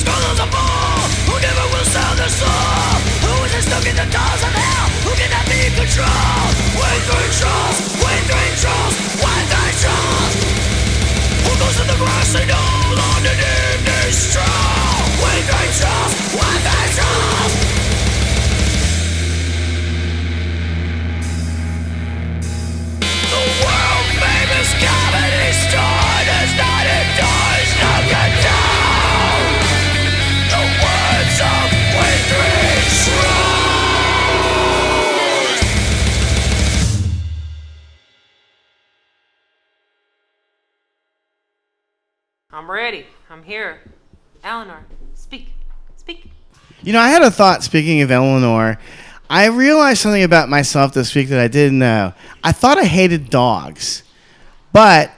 scroll the ball, who never will sound the soul, who is stuck in the doors of hell, who cannot be controlled. With 3 trolls, with 3 trolls, who goes to the grass and all underneath this straw. With 3 trolls, with 3 trolls. The world famous comedy star does not endorse no condone the words of With 3 trolls. I'm ready. I'm here. Eleanor, speak. Speak. You know, I had a thought, speaking of Eleanor. I realized something about myself this week that I didn't know. I thought I hated dogs. But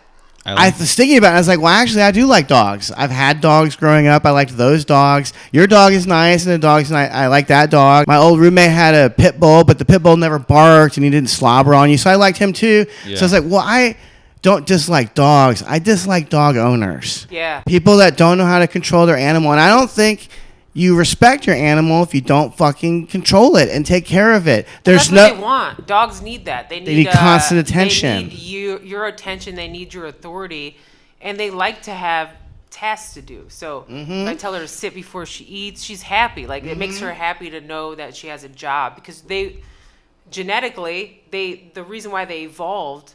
I was thinking about it. I was like, well, actually, I do like dogs. I've had dogs growing up. I liked those dogs. Your dog is nice, and the dog's nice. I like that dog. My old roommate had a pit bull, but the pit bull never barked, and he didn't slobber on you. So I liked him, too. Yeah. So I was like, well, I don't dislike dogs. I dislike dog owners. Yeah. People that don't know how to control their animal. And I don't think you respect your animal if you don't fucking control it and take care of it. That's what they want. Dogs need that. They need constant attention. They need your attention. They need your authority. And they like to have tasks to do. So if I tell her to sit before she eats, she's happy. Like it makes her happy to know that she has a job, because the reason why they evolved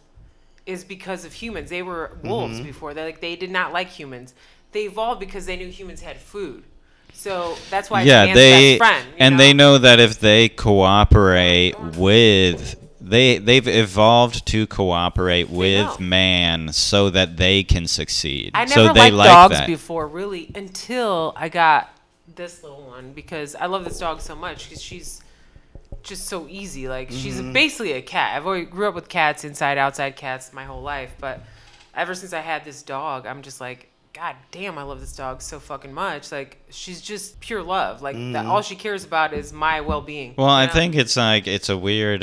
is because of humans. They were wolves before. They did not like humans. They evolved because they knew humans had food. So that's why it's man's best friend. And they know that if they cooperate with, they've evolved to cooperate with man so that they can succeed. I never liked dogs before, really, until I got this little one, because I love this dog so much, because she's just so easy. Like she's basically a cat. I've always grew up with cats, inside, outside cats, my whole life. But ever since I had this dog, I'm just like, God damn, I love this dog so fucking much. Like she's just pure love. Like all she cares about is my well-being. Well, I think it's like it's a weird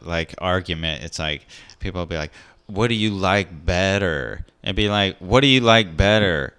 like argument. It's like people will be like, "What do you like better?" And be like, "What do you like better?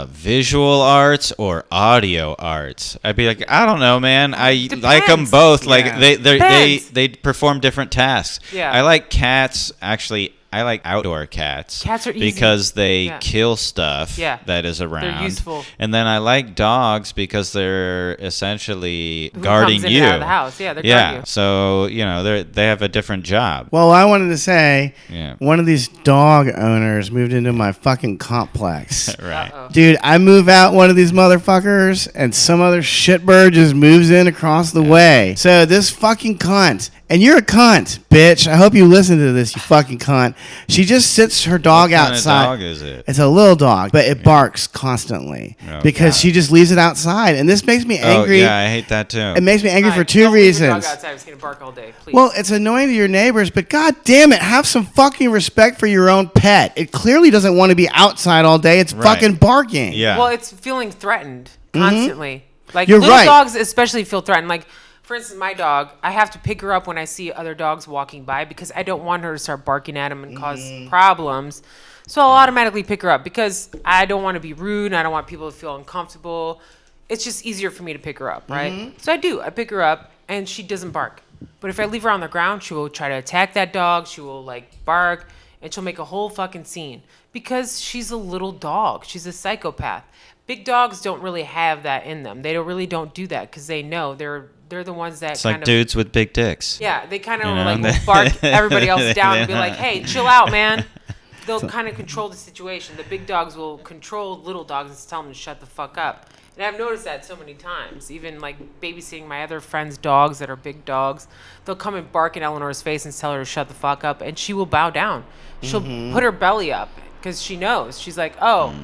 Visual arts or audio arts?" I'd be like, I don't know, man. I like them both. Like they perform different tasks. Yeah. I like cats. Actually, I like outdoor cats. Cats are easy because they kill stuff that is around. They're useful. And then I like dogs because they're essentially guarding comes in you. And out of the house. Yeah, they're guarding you. So they have a different job. Well, I wanted to say, one of these dog owners moved into my fucking complex. Right. Uh-oh. Dude, I move out one of these motherfuckers, and some other shitbird just moves in across the way. So this fucking cunt, and you're a cunt, bitch. I hope you listen to this, you fucking cunt. She just sits her dog outside. What kind of dog is it? It's a little dog, but it barks constantly because she just leaves it outside, and this makes me angry. Oh, yeah, I hate that too. It makes me angry for 2 don't leave your reasons. dog outside. It's gonna bark all day. Please. Well, it's annoying to your neighbors, but god damn it, have some fucking respect for your own pet. It clearly doesn't want to be outside all day. It's fucking barking. Yeah. Well, it's feeling threatened constantly. Like You're little right. dogs especially feel threatened. Like, for instance, my dog, I have to pick her up when I see other dogs walking by because I don't want her to start barking at them and cause problems. So I'll automatically pick her up because I don't want to be rude and I don't want people to feel uncomfortable. It's just easier for me to pick her up, right? So I do. I pick her up and she doesn't bark. But if I leave her on the ground, she will try to attack that dog. She will bark and she'll make a whole fucking scene because she's a little dog. She's a psychopath. Big dogs don't really have that in them. They really don't do that because they know they're the ones that it's like dudes with big dicks. Yeah, they kind of will bark everybody else down and be like, hey, chill out, man. They'll kind of control the situation. The big dogs will control little dogs and tell them to shut the fuck up. And I've noticed that so many times. Even babysitting my other friends' dogs that are big dogs, they'll come and bark in Eleanor's face and tell her to shut the fuck up, and she will bow down. She'll put her belly up because she knows. She's like, oh,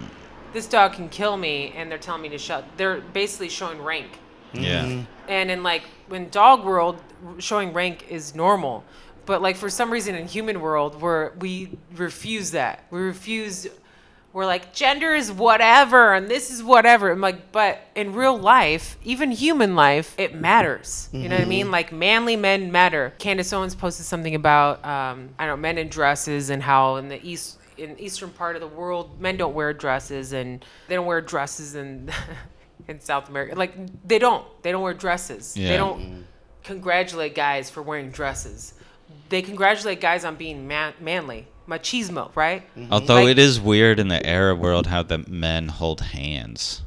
this dog can kill me, and they're telling me to shut. They're basically showing rank. Yeah. And in when dog world, showing rank is normal. But for some reason in human world, we refuse that. We're like, gender is whatever and this is whatever. I'm like, but in real life, even human life, it matters. You know what I mean? Manly men matter. Candace Owens posted something about, men in dresses and how in the East in eastern part of the world, men don't wear dresses, and they don't wear dresses in in South America. Like they don't wear dresses. Yeah. They don't congratulate guys for wearing dresses. They congratulate guys on being manly. Machismo, right? Although Like- it is weird in the Arab world how the men hold hands.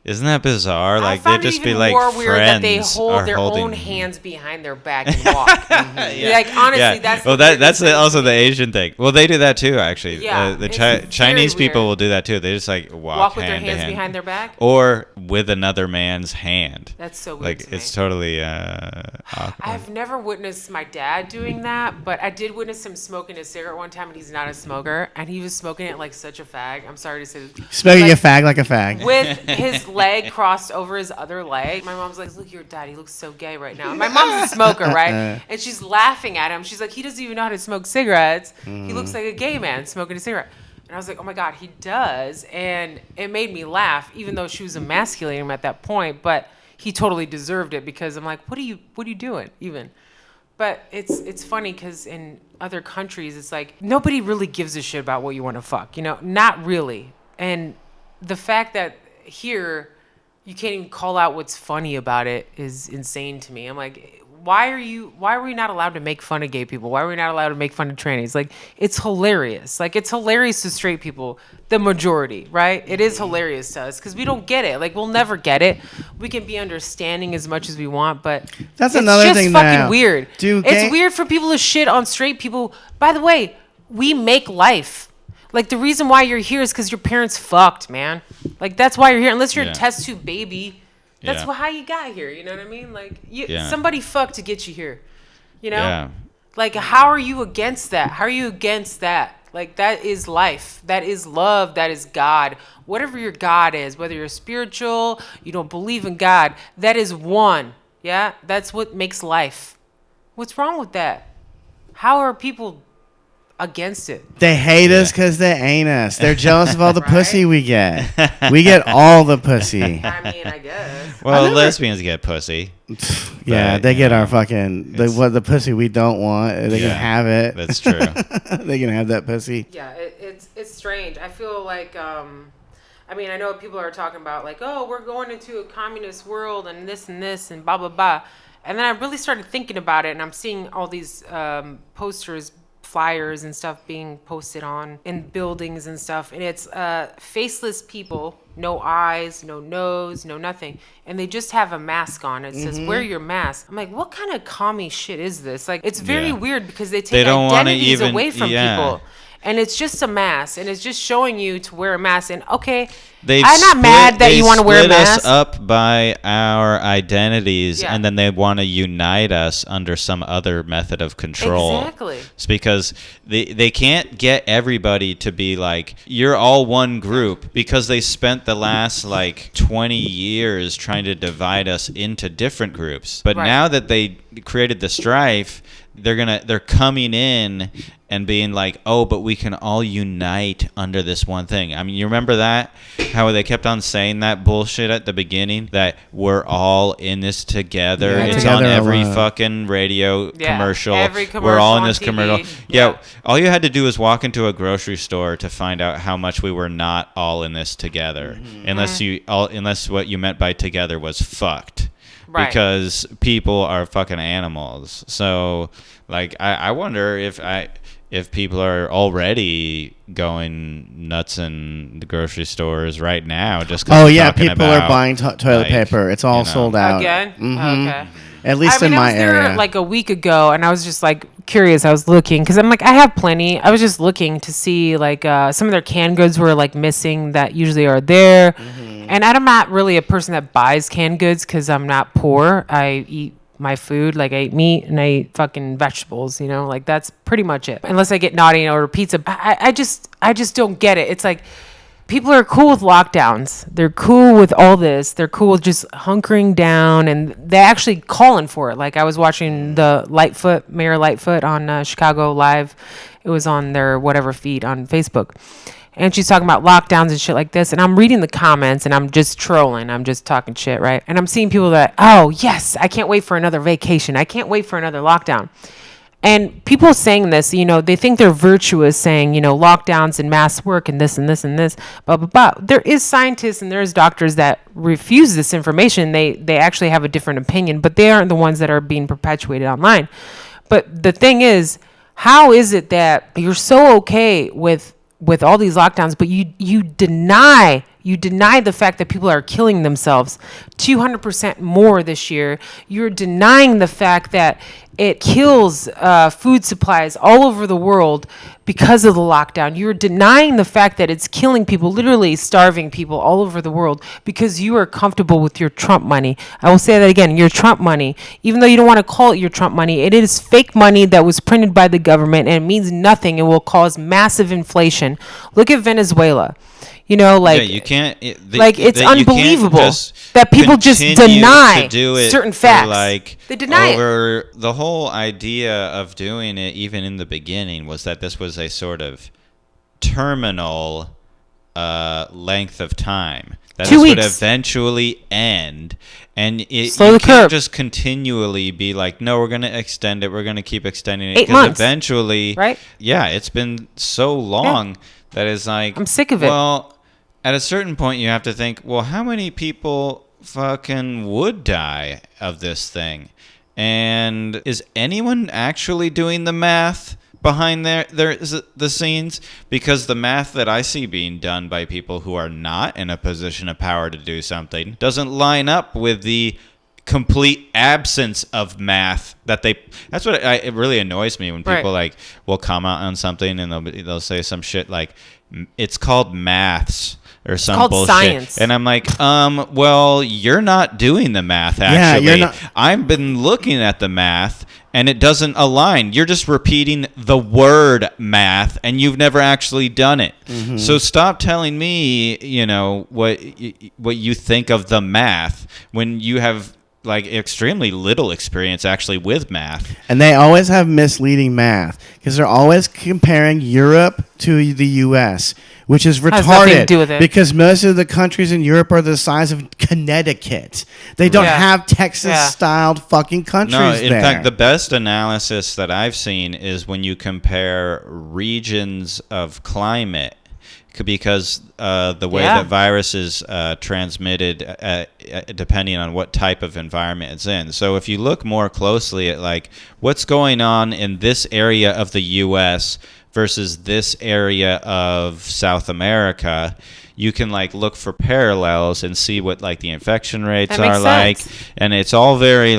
Isn't that bizarre? I Like found they'd it just be even like more friends weird that they are hold their holding own hands behind their back and walk. Like honestly, yeah. that's well, the weirdest that's thing also to the me. Asian thing. Well, they do that too, actually. Yeah, The it's very Chinese people weird. will do that too. They just like Walk with their hand to hands hand. behind their back. Or with another man's hand. That's so weird. Like to me. it's totally awkward. I've never witnessed my dad doing that, but I did witness him smoking a cigarette one time, and he's not a smoker, and he was smoking it like such a fag. I'm sorry to say this. Smoking Like, a fag like a fag. with his leg crossed over his other leg. My mom's like, look at your dad, he looks so gay right now. My mom's a smoker, right? And she's laughing at him. She's like, he doesn't even know how to smoke cigarettes. He looks like a gay man smoking a cigarette. And I was like, oh my God, he does. And it made me laugh, even though she was emasculating him at that point. But he totally deserved it because I'm like, what are you doing even? But it's funny because in other countries, it's like nobody really gives a shit about what you want to fuck, you know? Not really. And the fact that here you can't even call out what's funny about it is insane to me. I'm like, why are we not allowed to make fun of gay people? Why are we not allowed to make fun of trannies? Like, it's hilarious. Like, it's hilarious to straight people, the majority, right? It is hilarious to us because we don't get it. Like, we'll never get it. We can be understanding as much as we want, but That's it's another just thing fucking now. weird. Dude, It's weird for people to shit on straight people. By the way, we make life. Like, the reason why you're here is because your parents fucked, man. Like, that's why you're here. Unless you're Yeah. a test tube baby, that's Yeah. how you got here. You know what I mean? Like, Yeah. somebody fucked to get you here. You know? Yeah. Like, how are you against that? How are you against that? Like, that is life. That is love. That is God. Whatever your God is, whether you're spiritual, you don't believe in God, that is one. Yeah? That's what makes life. What's wrong with that? How are people against it? They hate us because they ain't us. They're jealous of all the Right? pussy we get. We get all the pussy. I mean, I guess. Well, never- lesbians get pussy. Yeah, But, they get you know, our fucking the pussy we don't want. They can Yeah, have it. That's true. They can have that pussy. Yeah, it's strange. I feel like, I mean, I know people are talking about like, oh, we're going into a communist world and this and blah, blah, blah. And then I really started thinking about it, and I'm seeing all these posters, flyers and stuff being posted on in buildings and stuff. And it's faceless people, no eyes, no nose, no nothing. And they just have a mask on. It says, wear your mask. I'm like, what kind of commie shit is this? Like, it's very Yeah. weird because they take They don't wanna identities even- away from yeah. people. And it's just a mask, and it's just showing you to wear a mask. And okay, They've I'm not mad that they you want to wear a split us mask. up by our identities, Yeah. and then they want to unite us under some other method of control. Exactly. It's because they can't get everybody to be like, you're all one group, because they spent the last like 20 years trying to divide us into different groups. But Right. now that they created the strife, they're coming in and being like, oh, but we can all unite under this one thing. I mean, you remember that? How they kept on saying that bullshit at the beginning, that we're all in this together. Yeah, It's together on every alone. fucking radio Yeah, commercial. every We're all commercial in on this TV. commercial. Yeah. Yeah, all you had to do was walk into a grocery store to find out how much we were not all in this together. Unless what you meant by together was fucked. Right. Because people are fucking animals. So, like, I wonder if people are already going nuts in the grocery stores right now. Just 'cause Oh we're yeah, talking people are about, buying toilet like, paper. It's all you know. sold out. Again? Mhm. Okay. At least I mean, in I my was there area. like a week ago, and I was just like curious. I was looking because I'm like, I have plenty. I was just looking to see like some of their canned goods were like missing that usually are there. And I'm not really a person that buys canned goods because I'm not poor. I eat my food, like I eat meat and I eat fucking vegetables. You know, like that's pretty much it. Unless I get naughty and order pizza, I just don't get it. It's like, people are cool with lockdowns. They're cool with all this. They're cool with just hunkering down, and they're actually calling for it. Like I was watching the Mayor Lightfoot on Chicago Live. It was on their whatever feed on Facebook. And she's talking about lockdowns and shit like this. And I'm reading the comments and I'm just trolling. I'm just talking shit, right? And I'm seeing people that, oh, yes, I can't wait for another vacation. I can't wait for another lockdown. And people saying this, they think they're virtuous, saying, lockdowns and mass work and this and this and this, blah, blah, blah. There is scientists and there's doctors that refuse this information. They actually have a different opinion, but they aren't the ones that are being perpetuated online. But the thing is, how is it that you're so okay with all these lockdowns, but you deny the fact that people are killing themselves 200% more this year? You're denying the fact that it kills food supplies all over the world because of the lockdown. You're denying the fact that it's killing people, literally starving people all over the world because you are comfortable with your Trump money. I will say that again, your Trump money. Even though you don't want to call it your Trump money, it is fake money that was printed by the government, and it means nothing. It will cause massive inflation. Look at Venezuela. You can't. It's unbelievable that people just deny certain facts. They deny it. The whole idea of doing it, even in the beginning, was that this was a sort of terminal length of time. That 2 this weeks would eventually end, and you Slow the can't curve. just continually be like, no, we're going to extend it. We're going to keep extending it 8 months. Eventually, right? Yeah, it's been so long that it's like, I'm sick of it. Well, at a certain point, you have to think, well, how many people fucking would die of this thing? And is anyone actually doing the math behind the scenes? Because the math that I see being done by people who are not in a position of power to do something doesn't line up with the complete absence of math that's what it really annoys me when people will comment on something and they'll say some shit like, it's called maths or some called bullshit. Science. And I'm like, well, you're not doing the math, actually. Yeah, you're not. I've been looking at the math, and it doesn't align. You're just repeating the word math, and you've never actually done it. Mm-hmm. So stop telling me, what you think of the math when you have extremely little experience actually with math. And they always have misleading math because they're always comparing Europe to the U.S., which is retarded. Has nothing to do with it. Because most of the countries in Europe are the size of Connecticut. They don't have Texas-styled fucking countries No, there. in fact, the best analysis that I've seen is when you compare regions of climate, because the way that virus is transmitted depending on what type of environment it's in. So if you look more closely at what's going on in this area of the U.S. versus this area of South America, you can look for parallels and see what the infection rates are like. And it's all very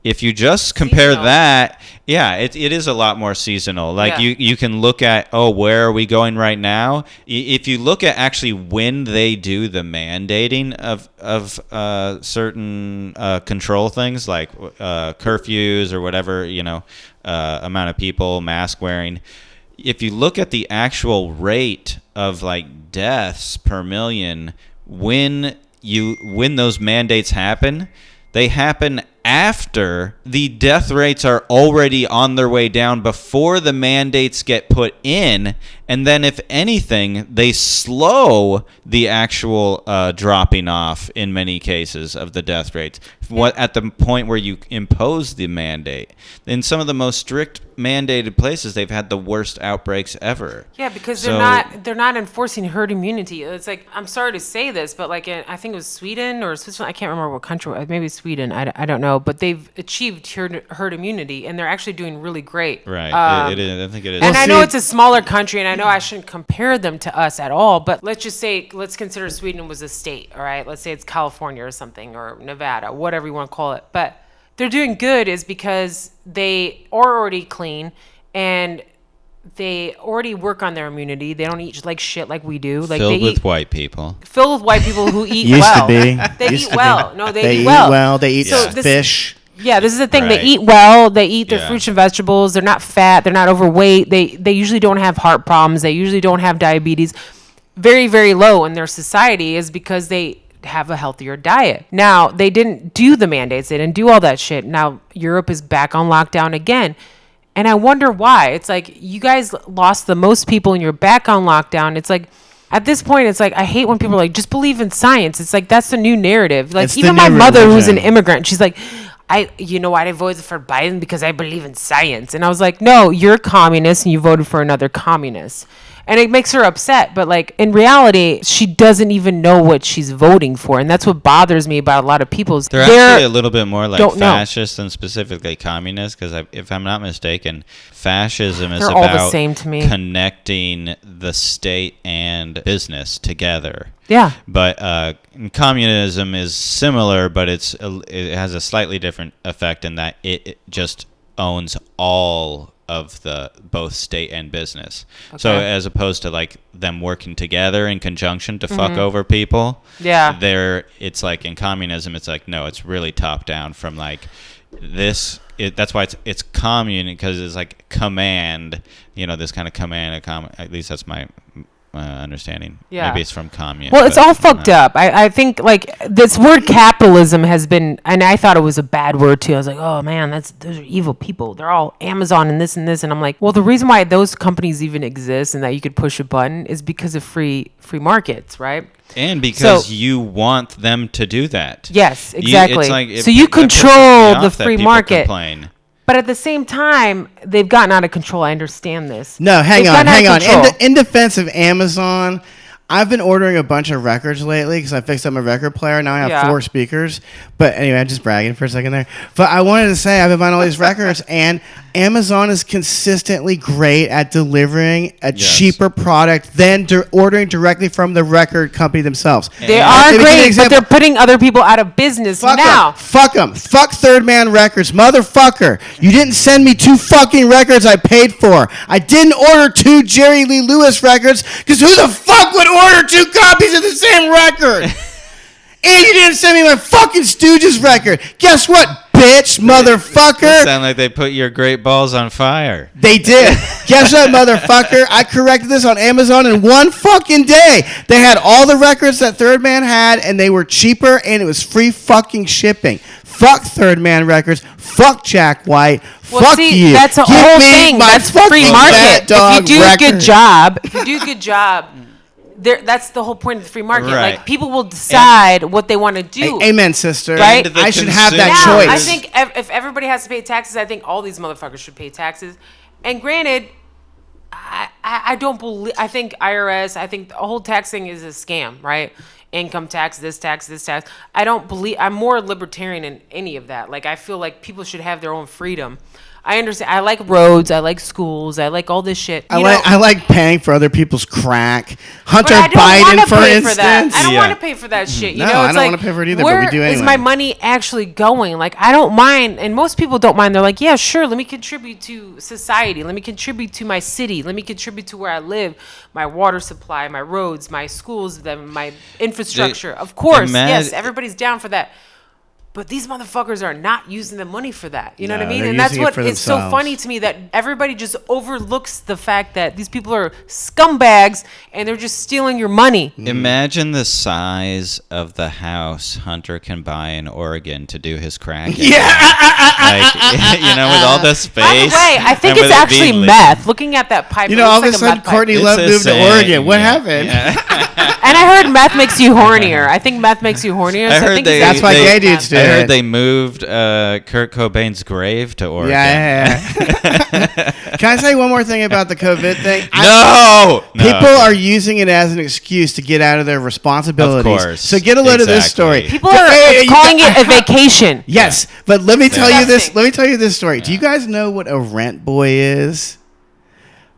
if you just compare seasonal. that, it is a lot more seasonal. You can look at, where are we going right now? If you look at actually when they do the mandating of certain control things like curfews or whatever, amount of people, mask wearing. If you look at the actual rate of deaths per million when those mandates happen, they happen after the death rates are already on their way down before the mandates get put in. And then if anything, they slow the actual dropping off in many cases of the death rates. At the point where you impose the mandate. In some of the most strict mandated places, they've had the worst outbreaks ever. Yeah, because they're not enforcing herd immunity. It's I'm sorry to say this, but I think it was Sweden or Switzerland. I can't remember what country. Maybe Sweden. I don't know. But they've achieved herd immunity, and they're actually doing really great. Right. It is. I think it is. And I know it's a smaller country, and I know I shouldn't compare them to us at all. But let's consider Sweden was a state. All right. Let's say it's California or something, or Nevada, whatever you want to call it. But they're doing good is because they are already clean and they already work on their immunity. They don't eat shit like we do. Filled with white people. Filled with white people who eat Used well. to be. They Used eat to well. be. No, they eat well. They eat fish. Yeah, this is the thing. Right. They eat well. They eat their Yeah. fruits and vegetables. They're not fat. They're not overweight. They usually don't have heart problems. They usually don't have diabetes. Very, very low in their society is because they have a healthier diet. Now, they didn't do the mandates. They didn't do all that shit. Now, Europe is back on lockdown again. And I wonder why. It's you guys lost the most people and you're back on lockdown. It's at this point, it's I hate when people are just believe in science. It's that's the new narrative. It's Even the my new mother, who's an religion. immigrant, she's you know why I voted for Biden? Because I believe in science. And I was like, no, you're a communist and you voted for another communist. And it makes her upset. But like in reality, she doesn't even know what she's voting for. And that's what bothers me about a lot of people. They're actually a little bit more like fascist than specifically communist. Because if I'm not mistaken, fascism is They're all the about same to me. connecting the state and business together. Yeah. But communism is similar, but it has a slightly different effect in that it just owns all of the both state and business. Okay. So as opposed to like them working together in conjunction to fuck over people, it's like in communism, it's like no, it's really top down from like this. That's why it's commune, because it's like command. You know, this kind of command. At least that's my understanding. Yeah. Maybe it's from commune. Well, it's all fucked up. I think like this word capitalism has been, and I thought it was a bad word too. I was like, oh man, those are evil people. They're all Amazon and this and this. And I'm like, well, the reason why those companies even exist and that you could push a button is because of free markets, right? And because you want them to do that. Yes, exactly. So you that control the that free people market. complain. But at the same time, they've gotten out of control. I understand this. No, hang They've on. gotten out of control. In defense of Amazon, I've been ordering a bunch of records lately because I fixed up my record player. Now I have 4 speakers. But anyway, I'm just bragging for a second there. But I wanted to say I've been buying all these records, and Amazon is consistently great at delivering a cheaper product than ordering directly from the record company themselves. They are great, but they're putting other people out of business now. Fuck them. Fuck Third Man Records. Motherfucker. You didn't send me 2 fucking records I paid for. I didn't order 2 Jerry Lee Lewis records because who the fuck would order 2 copies of the same record? And you didn't send me my fucking Stooges record. Guess what, bitch, motherfucker? It sound like they put your great balls on fire. They did. Guess what, motherfucker? I corrected this on Amazon in 1 fucking day. They had all the records that Third Man had, and they were cheaper, and it was free fucking shipping. Fuck Third Man Records. Fuck Jack White. Fuck you. That's the whole thing. That's free market. If you do a good job, that's the whole point of the free market. Right. Like people will decide what they want to do. Amen, sister. Right? I should have that now, choice. I think if everybody has to pay taxes, I think all these motherfuckers should pay taxes. And granted, I don't believe. I think IRS. I think the whole tax thing is a scam, right? Income tax, this tax. I don't believe. I'm more libertarian in any of that. Like I feel like people should have their own freedom. I understand. I like roads. I like schools. I like all this shit. I like paying for other people's crack. Hunter Biden, for instance. I don't want to pay for that shit. You know, I don't want to pay for it either. Where but we do anyway. is my money actually going? Like, I don't mind, and most people don't mind. They're like, yeah, sure. Let me contribute to society. Let me contribute to my city. Let me contribute to where I live, my water supply, my roads, my schools, my infrastructure. Of course, yes, everybody's down for that. But these motherfuckers are not using the money for that. You know what I mean? And that's what is so funny to me, that everybody just overlooks the fact that these people are scumbags and they're just stealing your money. Imagine the size of the house Hunter can buy in Oregon to do his crack. Yeah. Like, you know, with all the space. By the way, I think it's actually meth. Looking at that pipe, you know, all of a sudden Courtney Love moved to Oregon. What happened? Yeah. And I heard meth makes you hornier. I think meth makes you hornier. I heard that's why gay dudes do I it. heard they moved Kurt Cobain's grave to Oregon. Yeah. Can I say one more thing about the COVID thing? No! People are using it as an excuse to get out of their responsibilities. Of course. So get a load of this story. People are calling it a vacation. Yes, but let me tell you this. Let me tell you this story. Do you guys know what a rent boy is?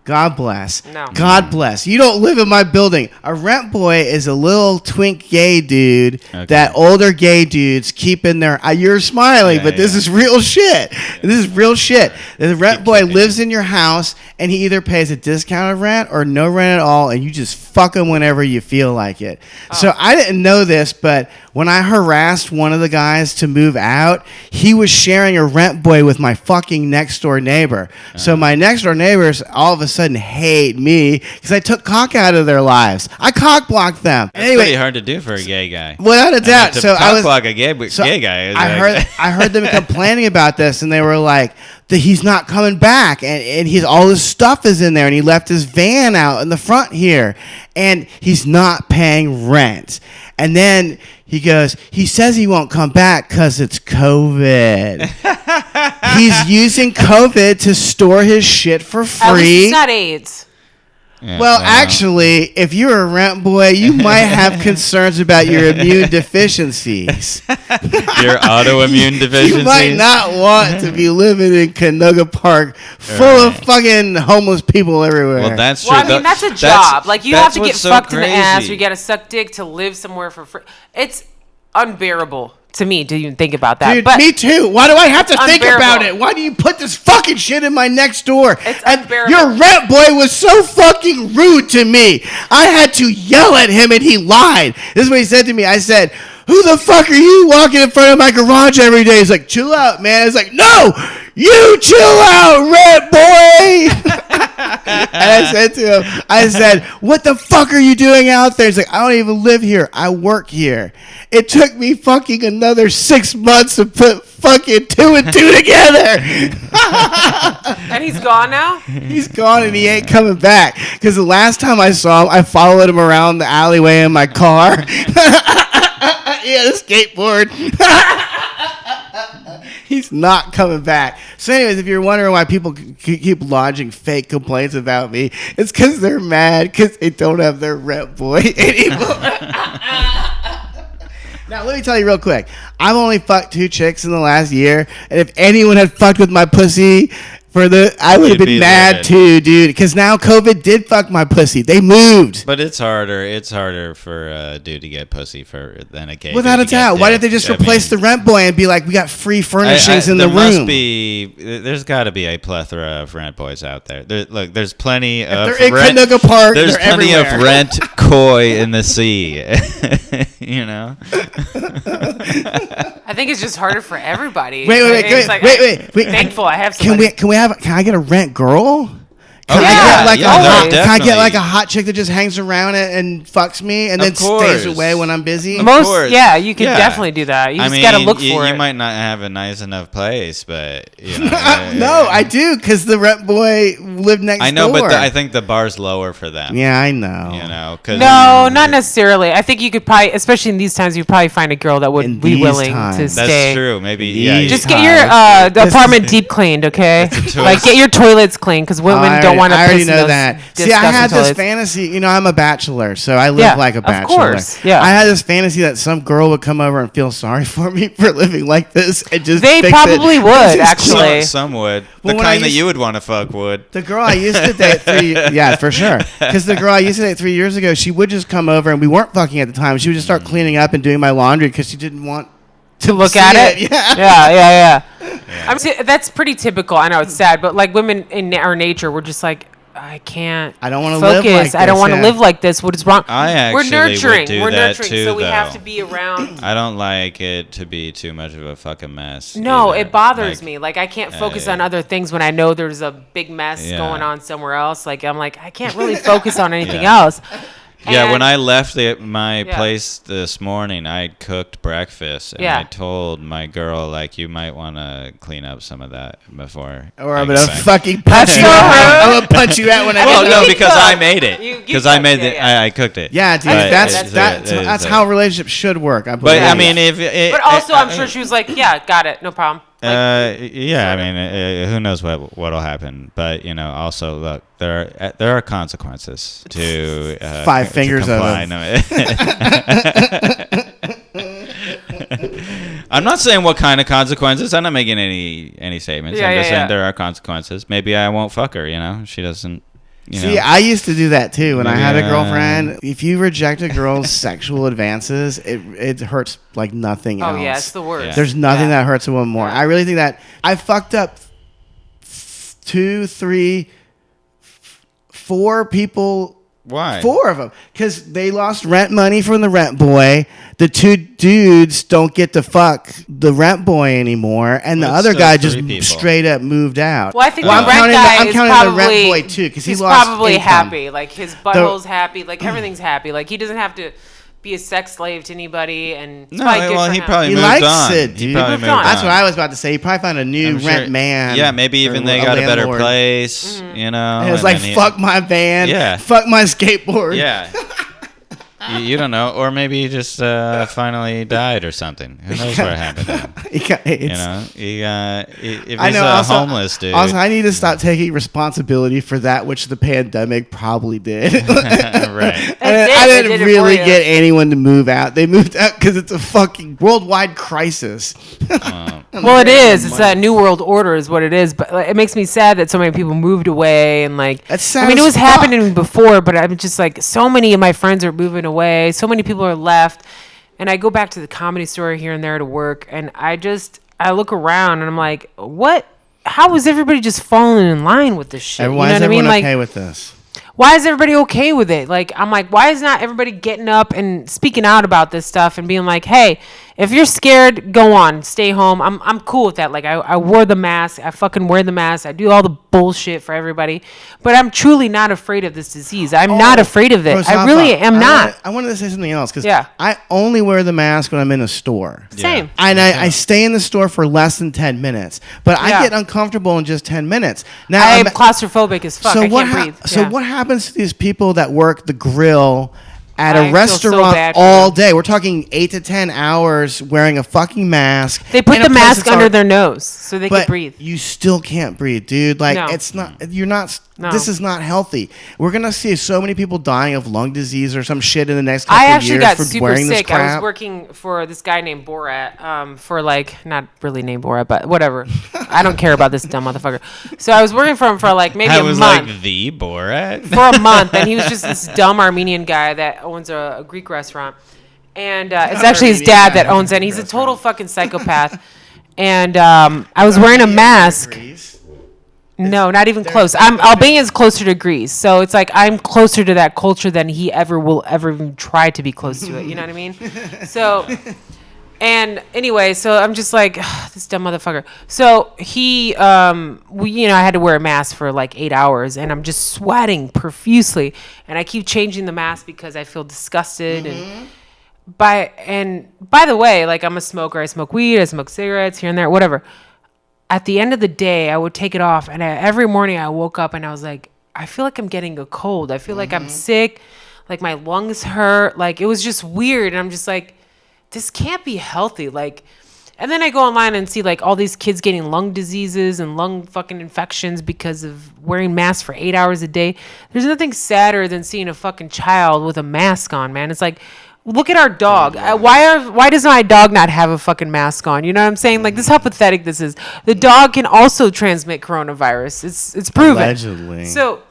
God bless. No. God bless. You don't live in my building. A rent boy is a little twink gay dude that older gay dudes keep in their... You're smiling, but this is real shit. This is real shit. The rent boy lives in your house, and he either pays a discounted rent or no rent at all, and you just fuck him whenever you feel like it. So I didn't know this, but when I harassed one of the guys to move out, he was sharing a rent boy with my fucking next door neighbor. So my next door neighbors all of a sudden hate me because I took cock out of their lives. I cock blocked them. That's Anyway, pretty hard to do for a gay guy. without a doubt. To So I was block a gay guy. Is I heard them complaining about this, and they were like, that he's not coming back, and he's all his stuff is in there, and he left his van out in the front here, and he's not paying rent. And then he goes, he says he won't come back because it's COVID. He's using COVID to store his shit for free. At least it's not AIDS. Yeah, Well, actually, if you're a rent boy, you might have concerns about your immune deficiencies. your autoimmune deficiencies. You might not want to be living in Canoga Park full of fucking homeless people everywhere. Well, that's true. Well, I mean, that's a job. Like, you have to get fucked in the ass, or you got to suck dick to live somewhere for free. It's unbearable to me to even think about that. Dude, but me too. Why do I have to think unbearable. about it? Why do you put this fucking shit in my next door? It's And unbearable. your rent boy was so fucking rude to me. I had to yell at him and he lied. This is what he said to me. I said, who the fuck are you walking in front of my garage every day? He's like, chill out, man. It's like, no, you chill out, rent boy. And I said to him, I said, what the fuck are you doing out there? He's like, I don't even live here. I work here. It took me fucking another 6 months to put fucking 2 and 2 together. and he's gone now? He's gone and he ain't coming back. Because the last time I saw him, I followed him around the alleyway in my car. Yeah, the skateboard. He's not coming back. So anyways, if you're wondering why people keep lodging fake complaints about me, it's because they're mad because they don't have their rent boy anymore. Now, let me tell you real quick. I've only fucked 2 chicks in the last year, and if anyone had fucked with my pussy I would have been mad too, dude. Because now COVID did fuck my pussy. They moved. But it's harder. It's harder for a dude to get pussy than a gay. Without a doubt. Why didn't they just replace the rent boy and be like, we got free furnishings in the room? There's got to be a plethora of rent boys out there. Look, there's plenty of they're in Canoga Park. There's they're plenty everywhere. of rent koi in the sea. You know. I think it's just harder for everybody. Wait. Thankful I have somebody. Can I get a rent girl? Can I get like a hot chick that just hangs around and fucks me and then stays away when I'm busy? You could definitely do that. You just gotta look for it. You might not have a nice enough place, but you know. No, I do because the rent boy lived next door. I know, but I think the bar's lower for them. Yeah, I know. You know, no, not necessarily. I think you could probably, especially in these times, you'd probably find a girl that would be willing to stay. That's true. Maybe just get your apartment deep cleaned, okay? Like get your toilets cleaned because women don't want to. I already know that. See, I had this fantasy. You know, I'm a bachelor, so I live like a bachelor. Of course, yeah. I had this fantasy that some girl would come over and feel sorry for me for living like this and just. They probably would actually. Some would. The kind that you would want to fuck would. The girl I used to date yeah, for sure. Because the girl I used to date 3 years ago, she would just come over and we weren't fucking at the time. She would just start cleaning up and doing my laundry because she didn't want to look at it. Yeah. I'm that's pretty typical. I know it's sad, but like women in our nature, we're just like, I can't. I don't want to focus. live like this. I don't want to live like this. What is wrong? I actually we're nurturing. would do we're that nurturing, too, so we though. have to be around. I don't like it to be too much of a fucking mess. No, either. it bothers me. Like I can't focus on other things when I know there's a big mess going on somewhere else. Like I'm like I can't really focus on anything else. Yeah, when I left my place this morning, I cooked breakfast, and I told my girl, like, you might want to clean up some of that before. Or I'm going to fucking punch you out. I'm going to punch you out when I get home. Oh, no, because I made it. Because I made it. I cooked it. Yeah, dude, that's how relationships should work. But, I mean, but also, I'm sure she was like, yeah, got it, no problem. Yeah, I mean, who knows what'll happen? But you know, also look, there are consequences to 5 fingers of it. I'm not saying what kind of consequences. I'm not making any statements. I'm just saying there are consequences. Maybe I won't fuck her. You know, she doesn't. See, I used to do that too when I had a girlfriend. If you reject a girl's sexual advances, it hurts like nothing else. Oh yeah, it's the worst. Yeah. There's nothing that hurts a woman more. I really think that I fucked up 2, 3, 4 people Why? 4 of them. Because they lost rent money from the rent boy. The 2 dudes don't get to fuck the rent boy anymore. And the Well, other still guy 3 just people. straight up moved out. Well, I think the I'm rent counting guy I'm is counting probably the rent boy too because he's lost probably income. happy. Like his butthole's happy. Like everything's happy. Like he doesn't have to be a sex slave to anybody. And it's No, probably good well, for he him. probably He moved likes on. it, He dude. probably Moved moved on. on. That's what I was about to say. He probably found a new I'm sure- rent man. Yeah, maybe even or they a got a better landlord. place, you know. And it was and like, then he- fuck my van. Yeah. Fuck my skateboard. Yeah. You don't know, or maybe he just finally died or something. Who knows what happened to him? It's, You know, if he's I know. a Also, homeless dude. Also, I need to stop taking responsibility for that which the pandemic probably did. Right. I They didn't did it really for you. get anyone to move out. They moved out because it's a fucking worldwide crisis. Well, it is. It's that new world order, is what it is. But like, it makes me sad that so many people moved away and like. That's sad I mean, it as was fuck. happening before, but I'm just like, so many of my friends are moving away. So many people are left, and I go back to the Comedy Store here and there to work, and I look around and I'm like, what? How is everybody just falling in line with this shit? Why you know is what I mean? everyone Like, okay with this? why is everybody okay with it? Like, I'm like, why is not everybody getting up and speaking out about this stuff and being like, hey, if you're scared, go on, stay home. I'm cool with that. Like, I wore the mask. I fucking wear the mask. I do all the bullshit for everybody. But I'm truly not afraid of this disease. I'm not afraid of it. I really am not. I wanted to say something else because Yeah. I only wear the mask when I'm in a store. Same. And I stay in the store for less than 10 minutes. But I Yeah. get uncomfortable in just 10 minutes. Now, I'm claustrophobic as fuck. I can't breathe. So Yeah. what happens to these people that work the grill at I a feel so restaurant bad for all them. day? We're talking 8 to 10 hours wearing a fucking mask. They put in a the place mask that's under al- their nose so they can but breathe. you still can't breathe, dude. Like No. it's not. You're not. No. This is not healthy. We're gonna see so many people dying of lung disease or some shit in the next couple I of actually years got for super wearing this sick. I was crap. working for this guy named Borat, for like, not really named Borat, but whatever. I don't care about this dumb motherfucker. So I was working for him for like maybe I a was month. like the Borat. For a month, and he was just this dumb Armenian guy that owns a Greek restaurant. And it's actually his Armenian dad guy that owns owns a it. And he's a restaurant. total fucking psychopath. And I was wearing a mask. No, not even close. Albania's closer to Greece, so it's like I'm closer to that culture than he ever will ever even try to be close to it. You know what I mean? So, and anyway, so I'm just like, this dumb motherfucker. So he, I had to wear a mask for like 8 hours, and I'm just sweating profusely, and I keep changing the mask because I feel disgusted and. By the way, like I'm a smoker. I smoke weed. I smoke cigarettes here and there, whatever. At the end of the day, I would take it off, and every morning I woke up and I was like, I feel like I'm getting a cold. I feel like I'm sick, like my lungs hurt. Like it was just weird, and I'm just like, this can't be healthy. Like, and then I go online and see like all these kids getting lung diseases and lung fucking infections because of wearing masks for 8 hours a day. There's nothing sadder than seeing a fucking child with a mask on, man. It's like, look at our dog. Why does my dog not have a fucking mask on? You know what I'm saying? Like, this is how pathetic this is. The dog can also transmit coronavirus. It's proven. Allegedly. So,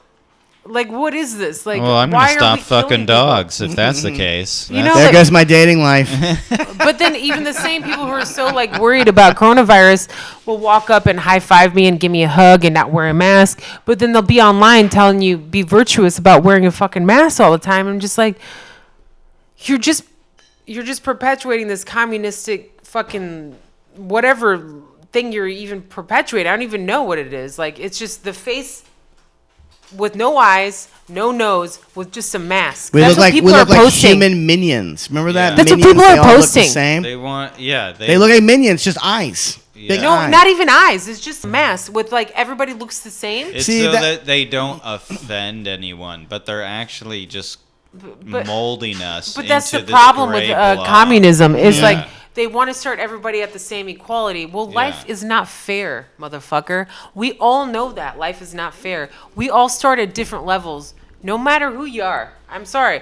like, what is this? Like, Well, I'm why gonna are stop we killing fucking people? dogs if that's the case. You know, There like- goes my dating life. But then even the same people who are so like worried about coronavirus will walk up and high five me and give me a hug and not wear a mask. But then they'll be online telling you be virtuous about wearing a fucking mask all the time. I'm just like, you're just perpetuating this communistic fucking whatever thing you're even perpetuating. I don't even know what it is. Like, it's just the face with no eyes, no nose, with just a mask. We That's look what like people are posting. human minions. Remember that? Yeah. That's what Minions, people are they all look the posting. same. They want, yeah. They look like minions, just eyes. Big No, eyes. not even eyes. It's just a mask with like everybody looks the same. It's See, so that- that they don't offend anyone, but they're actually just But- molding us. But that's the into this problem with gray blob. communism is Yeah. like they want to start everybody at the same equality. Well, life Yeah. is not fair, motherfucker. We all know that life is not fair. We all start at different levels, no matter who you are. I'm sorry.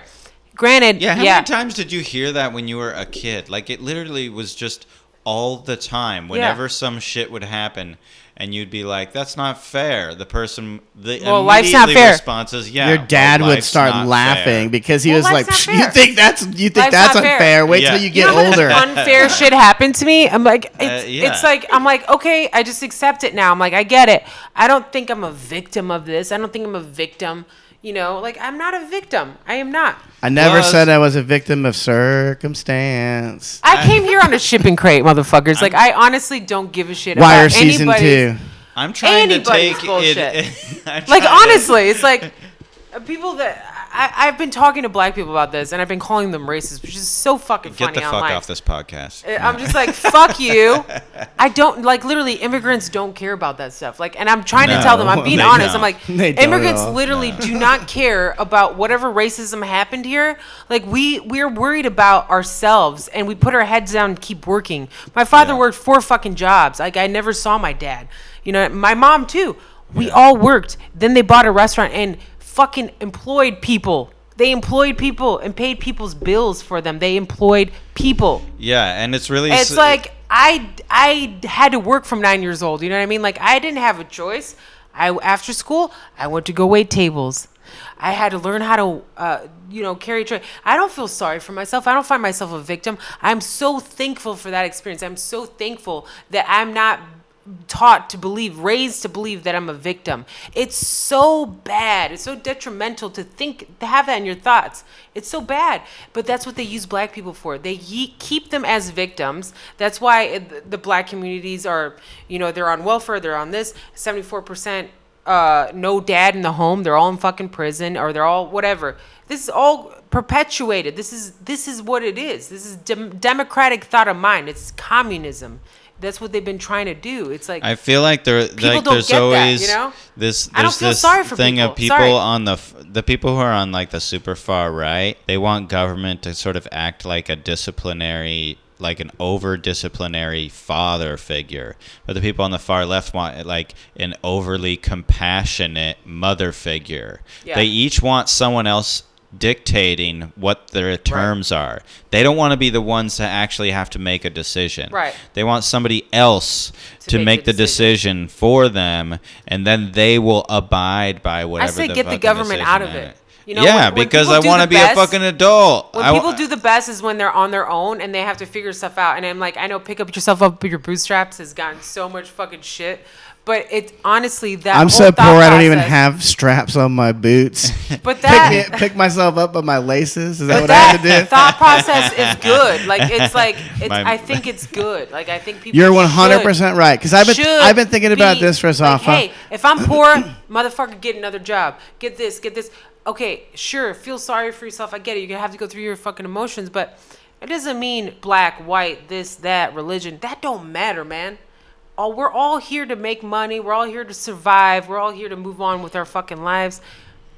Granted, Yeah, how many times did you hear that when you were a kid? Like, it literally was just all the time. Whenever some shit would happen, and you'd be like, "That's not fair." The person, Well, life's not immediately fair. response is, "Yeah." Your well, dad would life's start not laughing fair. because he Well, was like, life's not "You fair. think that's Life's that's not fair. unfair? Wait Yeah. till you You get know how much older." unfair shit happened to me. I'm like, yeah. it's like I'm like, okay, I just accept it now. I'm like, I get it. I don't think I'm a victim of this. I don't think I'm a victim. You know, like, I'm not a victim. I am not. I never said I was a victim of circumstance. I came here on a shipping crate, motherfuckers. Like, I honestly don't give a shit Wire about season anybody's 2. I'm trying to anybody's take bullshit. it. Like, honestly, it's like people that I've been talking to black people about this, and I've been calling them racist, which is so fucking funny. Get the fuck online. off this podcast. I'm just like, fuck you. I don't, like, literally, immigrants don't care about that stuff. Like, and I'm trying to tell them, I'm being they honest. don't. I'm like, They don't immigrants at all. literally do not care about whatever racism happened here. Like, we're worried about ourselves, and we put our heads down and keep working. My father worked 4 fucking jobs. Like, I never saw my dad. You know, my mom too. We all worked. Then they bought a restaurant and fucking employed people. They employed people and paid people's bills for them. They employed people. Yeah, and it's really... It's like I had to work from 9 years old. You know what I mean? Like, I didn't have a choice. After school, I went to go wait tables. I had to learn how to, carry a tray. I don't feel sorry for myself. I don't find myself a victim. I'm so thankful for that experience. I'm so thankful that I'm not raised to believe that I'm a victim. It's so bad. It's so detrimental to have that in your thoughts. It's so bad. But that's what they use black people for. They keep them as victims. That's why the black communities are, they're on welfare. They're on this 74%. No dad in the home. They're all in fucking prison, or they're all whatever. This is all perpetuated. This is what it is. This is democratic thought of mind. It's communism. That's what they've been trying to do. It's like, I feel like there's always this I don't feel this sorry for thing people. of people Sorry. on the people who are on like the super far right. They want government to sort of act like a disciplinary, like an over disciplinary father figure, but the people on the far left want like an overly compassionate mother figure. Yeah. They each want someone else dictating what their terms are. They don't want to be the ones to actually have to make a decision. Right. They want somebody else to make the decision for them, and then they will abide by whatever. I say the get the fucking government out of decision it. is. Yeah, when because people I do want to the be best- a fucking adult. When people do the best is when they're on their own and they have to figure stuff out. And I'm like, I know pick up yourself up with your bootstraps has gotten so much fucking shit. But it honestly, that I'm whole so thought poor I don't even process- have straps on my boots. But that pick myself up by my laces. Is that but what I have to that do? thought process is good. Like My- I think it's good. Like I think people. You're 100% right. Because I've been thinking about this for like, Safa. hey, if I'm poor, motherfucker, get another job. Get this. Okay, sure. Feel sorry for yourself. I get it. You're gonna have to go through your fucking emotions, but it doesn't mean black, white, this, that, religion. That don't matter, man. We're all here to make money. We're all here to survive. We're all here to move on with our fucking lives.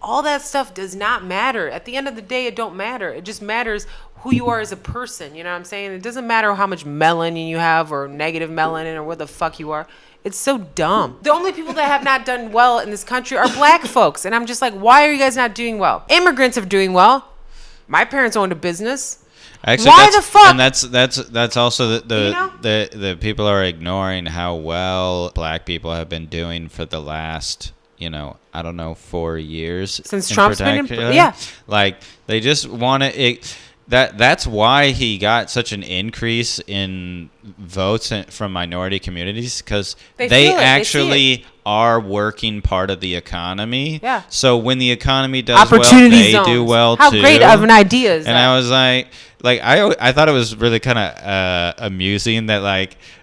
All that stuff does not matter. At the end of the day, it don't matter. It just matters who you are as a person. You know what I'm saying? It doesn't matter how much melanin you have or negative melanin or what the fuck you are. It's so dumb. The only people that have not done well in this country are black folks. And I'm just like, why are you guys not doing well? Immigrants are doing well. My parents owned a business. Actually, Why the fuck? And that's also the people are ignoring how well black people have been doing for the last, I don't know, 4 years Since Trump's been in, particular. yeah. Like they just want to. That's why he got such an increase in votes from minority communities, because they actually are working part of the economy. Yeah. So when the economy does Opportunity well, they zones. do well How too. How great of an idea is and that? I was like I thought it was really kind of amusing that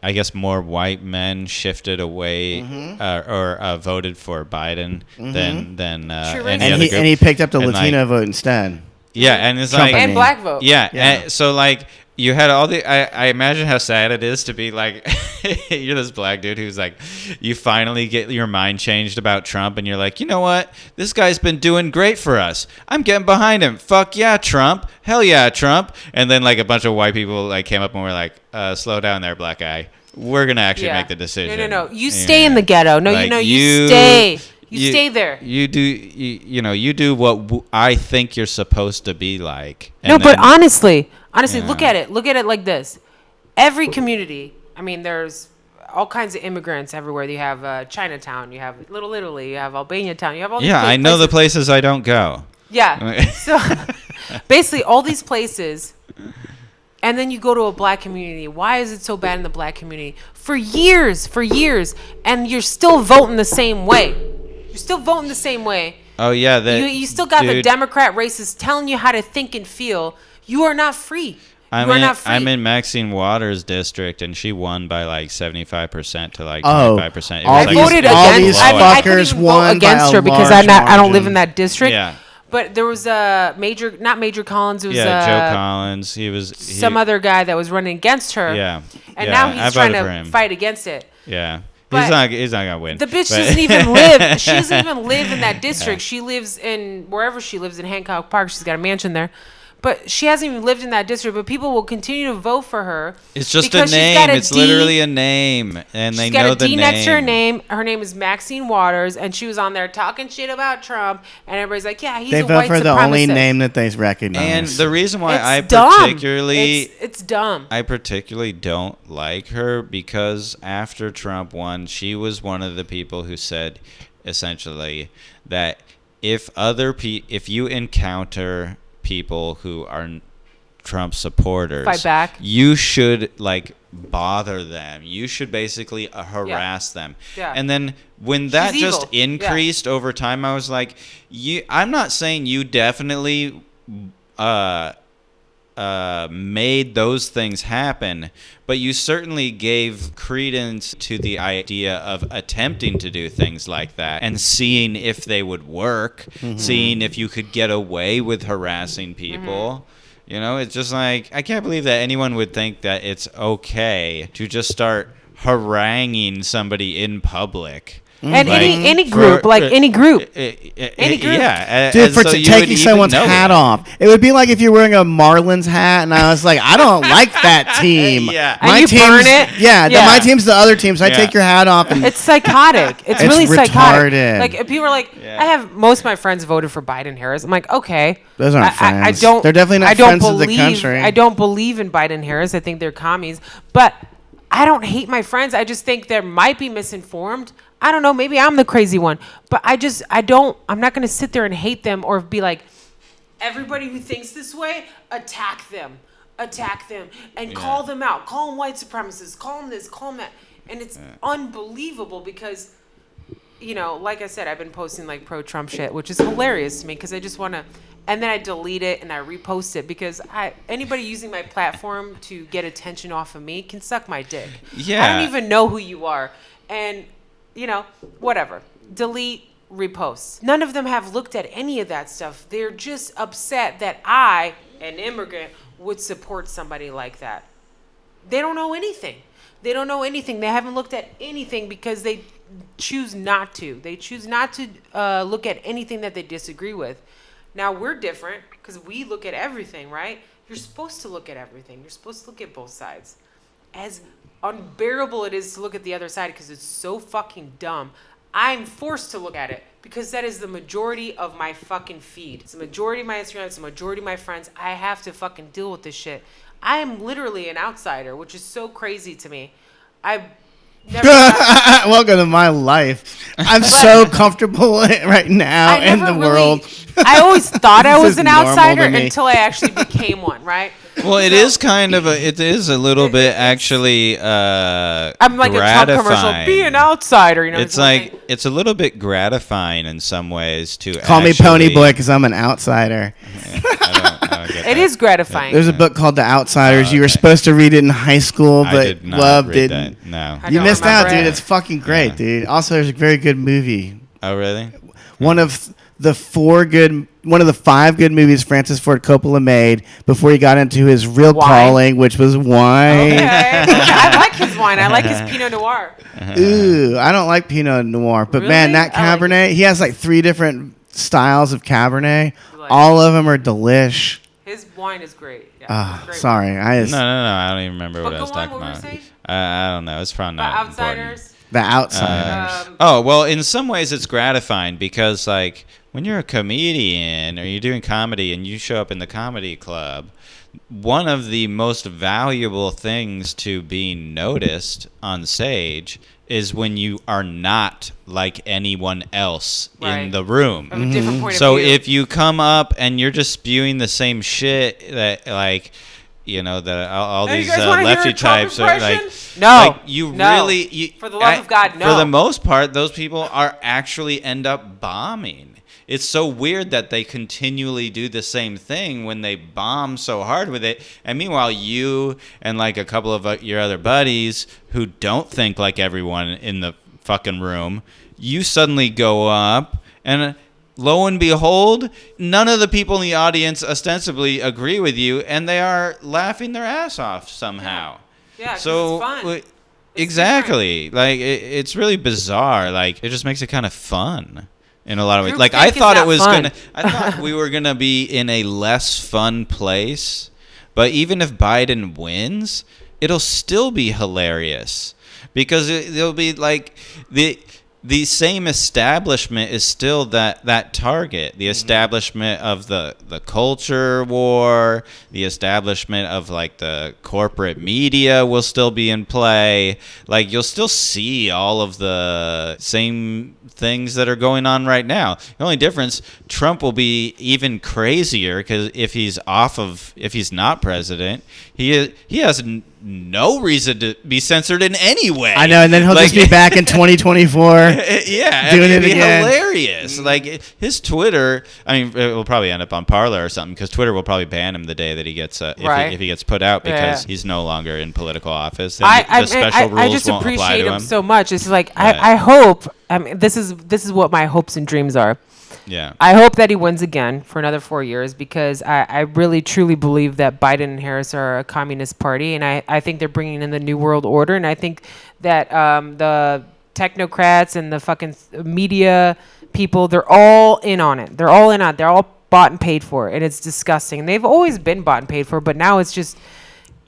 I guess more white men shifted away or voted for Biden than Sure any is. other group. And he picked up the And, Latino vote instead. Yeah, and it's Trump, like I and mean. black vote. yeah, Yeah. And so you had all the I imagine how sad it is to be like you're this black dude who's like you finally get your mind changed about Trump and you're like, you know what, this guy's been doing great for us, I'm getting behind him, fuck yeah Trump, hell yeah Trump. And then a bunch of white people came up and were like, slow down there black guy, we're gonna actually make the decision. No, you stay in the ghetto. No, you stay. You stay there. You do you do what I think you're supposed to be like. And No, but then- honestly, Yeah. look at it. Look at it like this. Every community, I mean, there's all kinds of immigrants everywhere. You have Chinatown, you have Little Italy, you have Albania Town, you have all these I know the places I don't go. Yeah. So basically all these places, and then you go to a black community. Why is it so bad in the black community? For years, and you're still voting the same way. You're still voting the same way. Oh yeah, You still got the dude, Democrat racists telling you how to think and feel. You are not free. You are not free. I'm in Maxine Waters' district, and she won by like 75% to like Oh, 25%. all I these- voted all against. these I couldn't fuckers even won vote against by a her because large I don't live margin. in that district. Yeah. But there was a not Major Collins. It was Joe Collins. some other guy that was running against her. Yeah. And Yeah, now I he's trying voted for to him. fight against it. Yeah. But He's not gonna win. The bitch but- doesn't even live. She doesn't even live in that district. She lives in wherever she lives in Hancock Park. She's got a mansion there. But she hasn't even lived in that district. But people will continue to vote for her. It's just a because she's name. got a It's D. literally a name, and they She's know got a the D name. next to her name. Her name is Maxine Waters, and she was on there talking shit about Trump. And everybody's like, "Yeah, he's They a vote white for the supremacist." only name that they recognize. And the reason why It's I dumb. particularly It's dumb. I particularly don't like her because after Trump won, she was one of the people who said essentially that if you encounter people who are Trump supporters, Fight back. you should like bother them. You should basically harass them. Yeah. And then when that She's just evil. Yeah. increased over time, I was like, I'm not saying you definitely made those things happen, but you certainly gave credence to the idea of attempting to do things like that and seeing if they would work, seeing if you could get away with harassing people. You know, it's just like, I can't believe that anyone would think that it's okay to just start haranguing somebody in public. And Like, any group, for- like any group. Any group. Yeah. Dude, as for though you would taking even someone's know hat that. off. It would be like if you're wearing a Marlins hat, and I was like, I don't like that team. Yeah. And you burn it? Yeah, Yeah. my team's the other team, so I Yeah. take your hat off. And It's psychotic. It's really psychotic. retarded. Like if people are like, Yeah. I have most of my friends voted for Biden Harris. I'm like, okay, Those aren't I friends. don't. They're definitely not I don't friends of the believe, country. I don't believe in Biden Harris. I think they're commies, but I don't hate my friends. I just think they might be misinformed. I don't know. Maybe I'm the crazy one, but I'm not going to sit there and hate them or be like, everybody who thinks this way, attack them, and call them out. Call them white supremacists. Call them this, call them that. And it's unbelievable because, you know, like I said, I've been posting like pro-Trump shit, which is hilarious to me because I just want to, and then I delete it and I repost it because anybody using my platform to get attention off of me can suck my dick. Yeah. I don't even know who you are. And, you know, whatever. Delete, repost. None of them have looked at any of that stuff. They're just upset that I, an immigrant, would support somebody like that. They don't know anything. They don't know anything. They haven't looked at anything because they choose not to. They choose not to look at anything that they disagree with. Now, we're different because we look at everything, right? You're supposed to look at everything. You're supposed to look at both sides. As unbearable it is to look at the other side because it's so fucking dumb, I'm forced to look at it because that is the majority of my fucking feed. It's the majority of my Instagram. It's the majority of my friends. I have to fucking deal with this shit. I am literally an outsider, which is so crazy to me. I've never welcome to my life. I'm so comfortable right now I in never the really- world. I always thought I This was is an normal outsider to me. until I actually became one, right? Well, it is kind of it is a little bit actually I'm like a Trump commercial. gratifying. Be an outsider, you know. It's this whole like thing. it's a little bit gratifying in some ways to Call me actually, Pony Boy because I'm an outsider. I don't get It that. is gratifying. There's a book called The Outsiders. Oh, You were okay. supposed to read it in high school, I but did not love read didn't. that. No. I You don't missed out, remember dude. it. It's fucking great, Yeah. dude. Also, there's a very good movie. Oh, really? One of the five good movies Francis Ford Coppola made before he got into his real Wine. calling, which was wine. Okay. I like his wine. I like his Pinot Noir. Ooh, I don't like Pinot Noir, but man, Really? that I like Cabernet, he has like 3 different styles of Cabernet. You like All of them are delish. His wine is great. Yeah, great Sorry, I just No. I don't even remember what But I was go on, talking what were you about. saying? I don't know. It's probably The not important. Outsiders. The Outsiders. Oh, well, in some ways it's gratifying because, like, when you're a comedian or you're doing comedy and you show up in the comedy club, one of the most valuable things to being noticed on stage is when you are not like anyone else in Right. the room. Of a different point So of view. if you come up and you're just spewing the same shit that, like, you know, that all Hey, you these guys wanna hear a lefty Trump types are like, impression? No. like you No. really, For the love of God, For no. the most part, those people are actually end up bombing. it's so weird that they continually do the same thing when they bomb so hard with it. And meanwhile, you and like a couple of your other buddies who don't think like everyone in the fucking room, you suddenly go up and lo and behold, none of the people in the audience ostensibly agree with you, and they are laughing their ass off somehow. Yeah, 'cause so it's fun. exactly, like it's really bizarre. Like it just makes it kind of fun in a lot of ways. Group Like think I is thought it not was fun. I thought we were gonna be in a less fun place, but even if Biden wins, it'll still be hilarious because it'll be like the same establishment is still that target. The establishment of the culture war, the establishment of like the corporate media will still be in play. Like you'll still see all of the same things that are going on right now. The only difference, Trump will be even crazier because if he's not president, he has no reason to be censored in any way. I know, and then he'll just be back in 2024. Yeah, doing it'd it be again. hilarious. Like his Twitter, I mean, it will probably end up on Parler or something because Twitter will probably ban him the day that he gets if he gets put out because he's no longer in political office. The special rules I just won't apply appreciate to him him so much. It's like I hope. I mean, this is what my hopes and dreams are. Yeah. I hope that he wins again for another 4 years because I really truly believe that Biden and Harris are a communist party, and I think they're bringing in the new world order, and I think that the technocrats and the fucking media people, they're all in on it. They're all in on it. They're all bought and paid for, and it's disgusting. And they've always been bought and paid for, but now it's just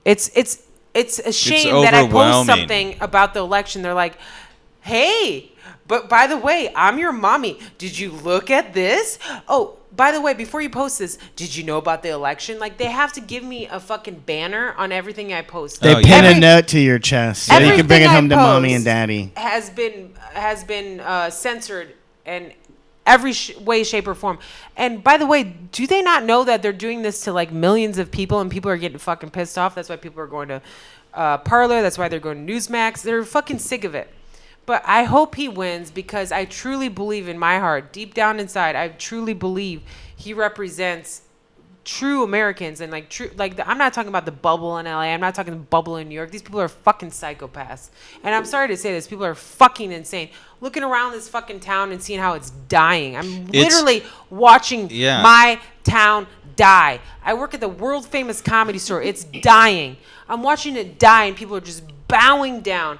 it's a shame that I post overwhelming. something about the election. They're like, hey, but by the way, I'm your mommy. Did you look at this? Oh, by the way, before you post this, did you know about the election? Like, they have to give me a fucking banner on everything I post. They Oh, pin yeah. a note to your chest so you can bring it Everything I home to mommy post and daddy. has been censored in every way, shape, or form. And by the way, do they not know that they're doing this to like millions of people and people are getting fucking pissed off? That's why people are going to Parler. That's why they're going to Newsmax. They're fucking sick of it. But I hope he wins because I truly believe in my heart, deep down inside, I truly believe he represents true Americans and like true, like I'm not talking about the bubble in LA. I'm not talking the bubble in New York. These people are fucking psychopaths. And I'm sorry to say this, people are fucking insane. Looking around this fucking town and seeing how it's dying. I'm literally watching my town die. I work at the world famous comedy store. It's dying. I'm watching it die and people are just bowing down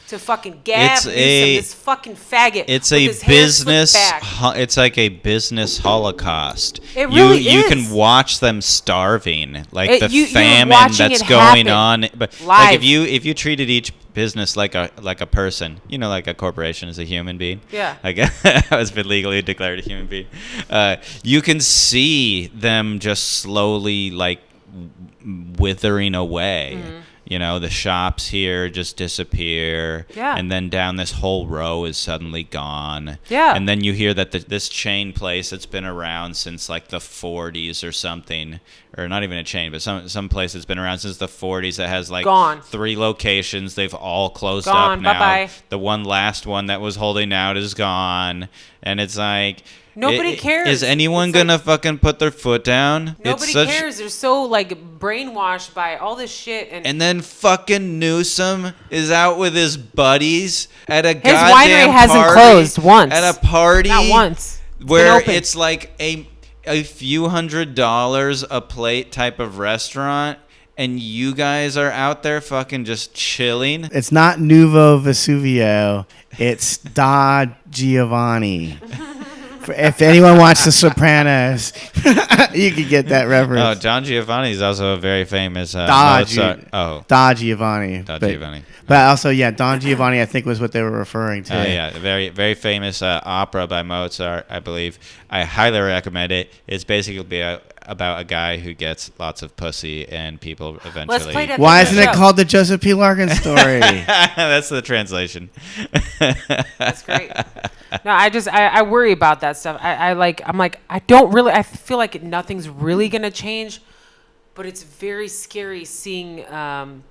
to fucking Gavin Newsom, this fucking faggot. It's with a his hands flipped business. back. It's like a business holocaust. It really you is. can watch them starving, like It- the you're famine watching that's it going happen on. But live. like if you treated each business like a person, you know, like a corporation is a human being. Yeah. Like has been legally declared a human being. You can see them just slowly like withering away. Mm-hmm. You know, the shops here just disappear. Yeah. And then down this whole row is suddenly gone. Yeah. And then you hear that this chain place that's been around since like the 40s or something, or not even a chain, but some place that's been around since the 40s that has like Gone. 3 locations. They've all closed Gone. up now. Bye-bye. The last one that was holding out is gone. And it's like... Nobody cares. Is anyone It's like- gonna fucking put their foot down? Nobody cares. They're so like brainwashed by all this shit. And then fucking Newsom is out with his buddies at a His goddamn winery hasn't party, closed once. At a party, Not once. It's been where open. it's like a few $100s a plate type of restaurant, and you guys are out there fucking just chilling. It's not Nuovo Vesuvio. It's Da Giovanni. If anyone watched The Sopranos, you could get that Oh, reference. John Giovanni is also a very famous Da Mozart. Da Giovanni. Giovanni. But also, yeah, Don Giovanni, I think, was what they were referring to. Oh yeah, very very famous opera by Mozart, I believe. I highly recommend it. It's basically about a guy who gets lots of pussy and people eventually. Let's play that. Why thing isn't on it the called the Joseph P. Larkin story? That's the translation. That's great. No, I worry about that stuff. I'm like, I don't really, I feel like nothing's really going to change. but it's very scary seeing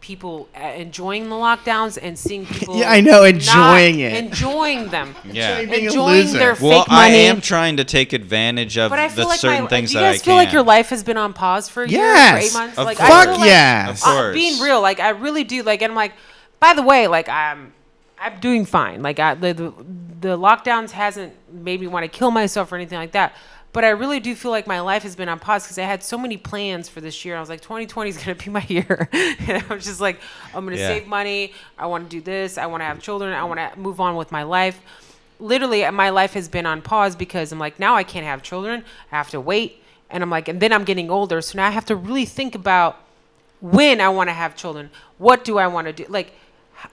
people enjoying the lockdowns and seeing people. Yeah, I know, enjoying it. Enjoying them. Yeah. Enjoying their fake Well, money. I am trying to take advantage of But I feel the like certain things do that you I guys can. feel like your life has been on pause for a year, for 8 months? Of Like, course. I feel Fuck like, yes. Of course. being real, like I really do. Like, and I'm like, by the way, like I'm doing fine. Like the lockdowns hasn't made me want to kill myself or anything like that. But I really do feel like my life has been on pause because I had so many plans for this year. I was like, 2020 is going to be my year. And I was just like, I'm going to save money. I want to do this. I want to have children. I want to move on with my life. Literally, my life has been on pause because I'm like, now I can't have children. I have to wait. And I'm like, and then I'm getting older. So now I have to really think about when I want to have children. What do I want to do? Like,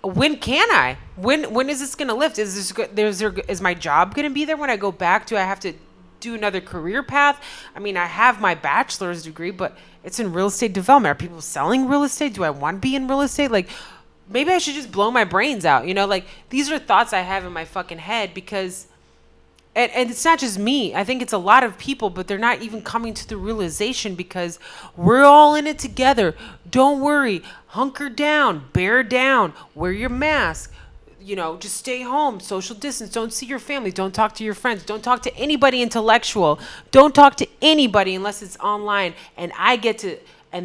when can I? When is this going to lift? Is my job going to be there when I go back? Do I have to do another career path? I mean, I have my bachelor's degree, but it's in real estate development. Are people selling real estate? Do I want to be in real estate? Like, maybe I should just blow my brains out. You know, like, these are thoughts I have in my fucking head because, and it's not just me. I think it's a lot of people, but they're not even coming to the realization because we're all in it together. Don't worry. Hunker down. Bear down. Wear your mask. You know, just stay home, social distance, don't see your family, don't talk to your friends, don't talk to anybody intellectual, don't talk to anybody unless it's online, and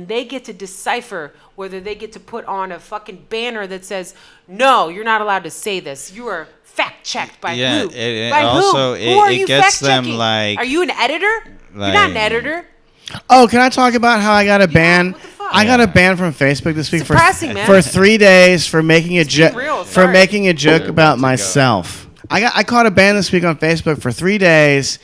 they get to decipher whether they get to put on a fucking banner that says, no, you're not allowed to say this, you are fact-checked by who? By also, who? Who are you gets them fact-checking? like... Are you an editor? You're not an editor. Oh, can I talk about how I got a ban? what the fuck? I got a ban from Facebook this week Depressing, man. for 3 days for making a real, for sorry. making a joke about myself. I caught a ban this week on Facebook for 3 days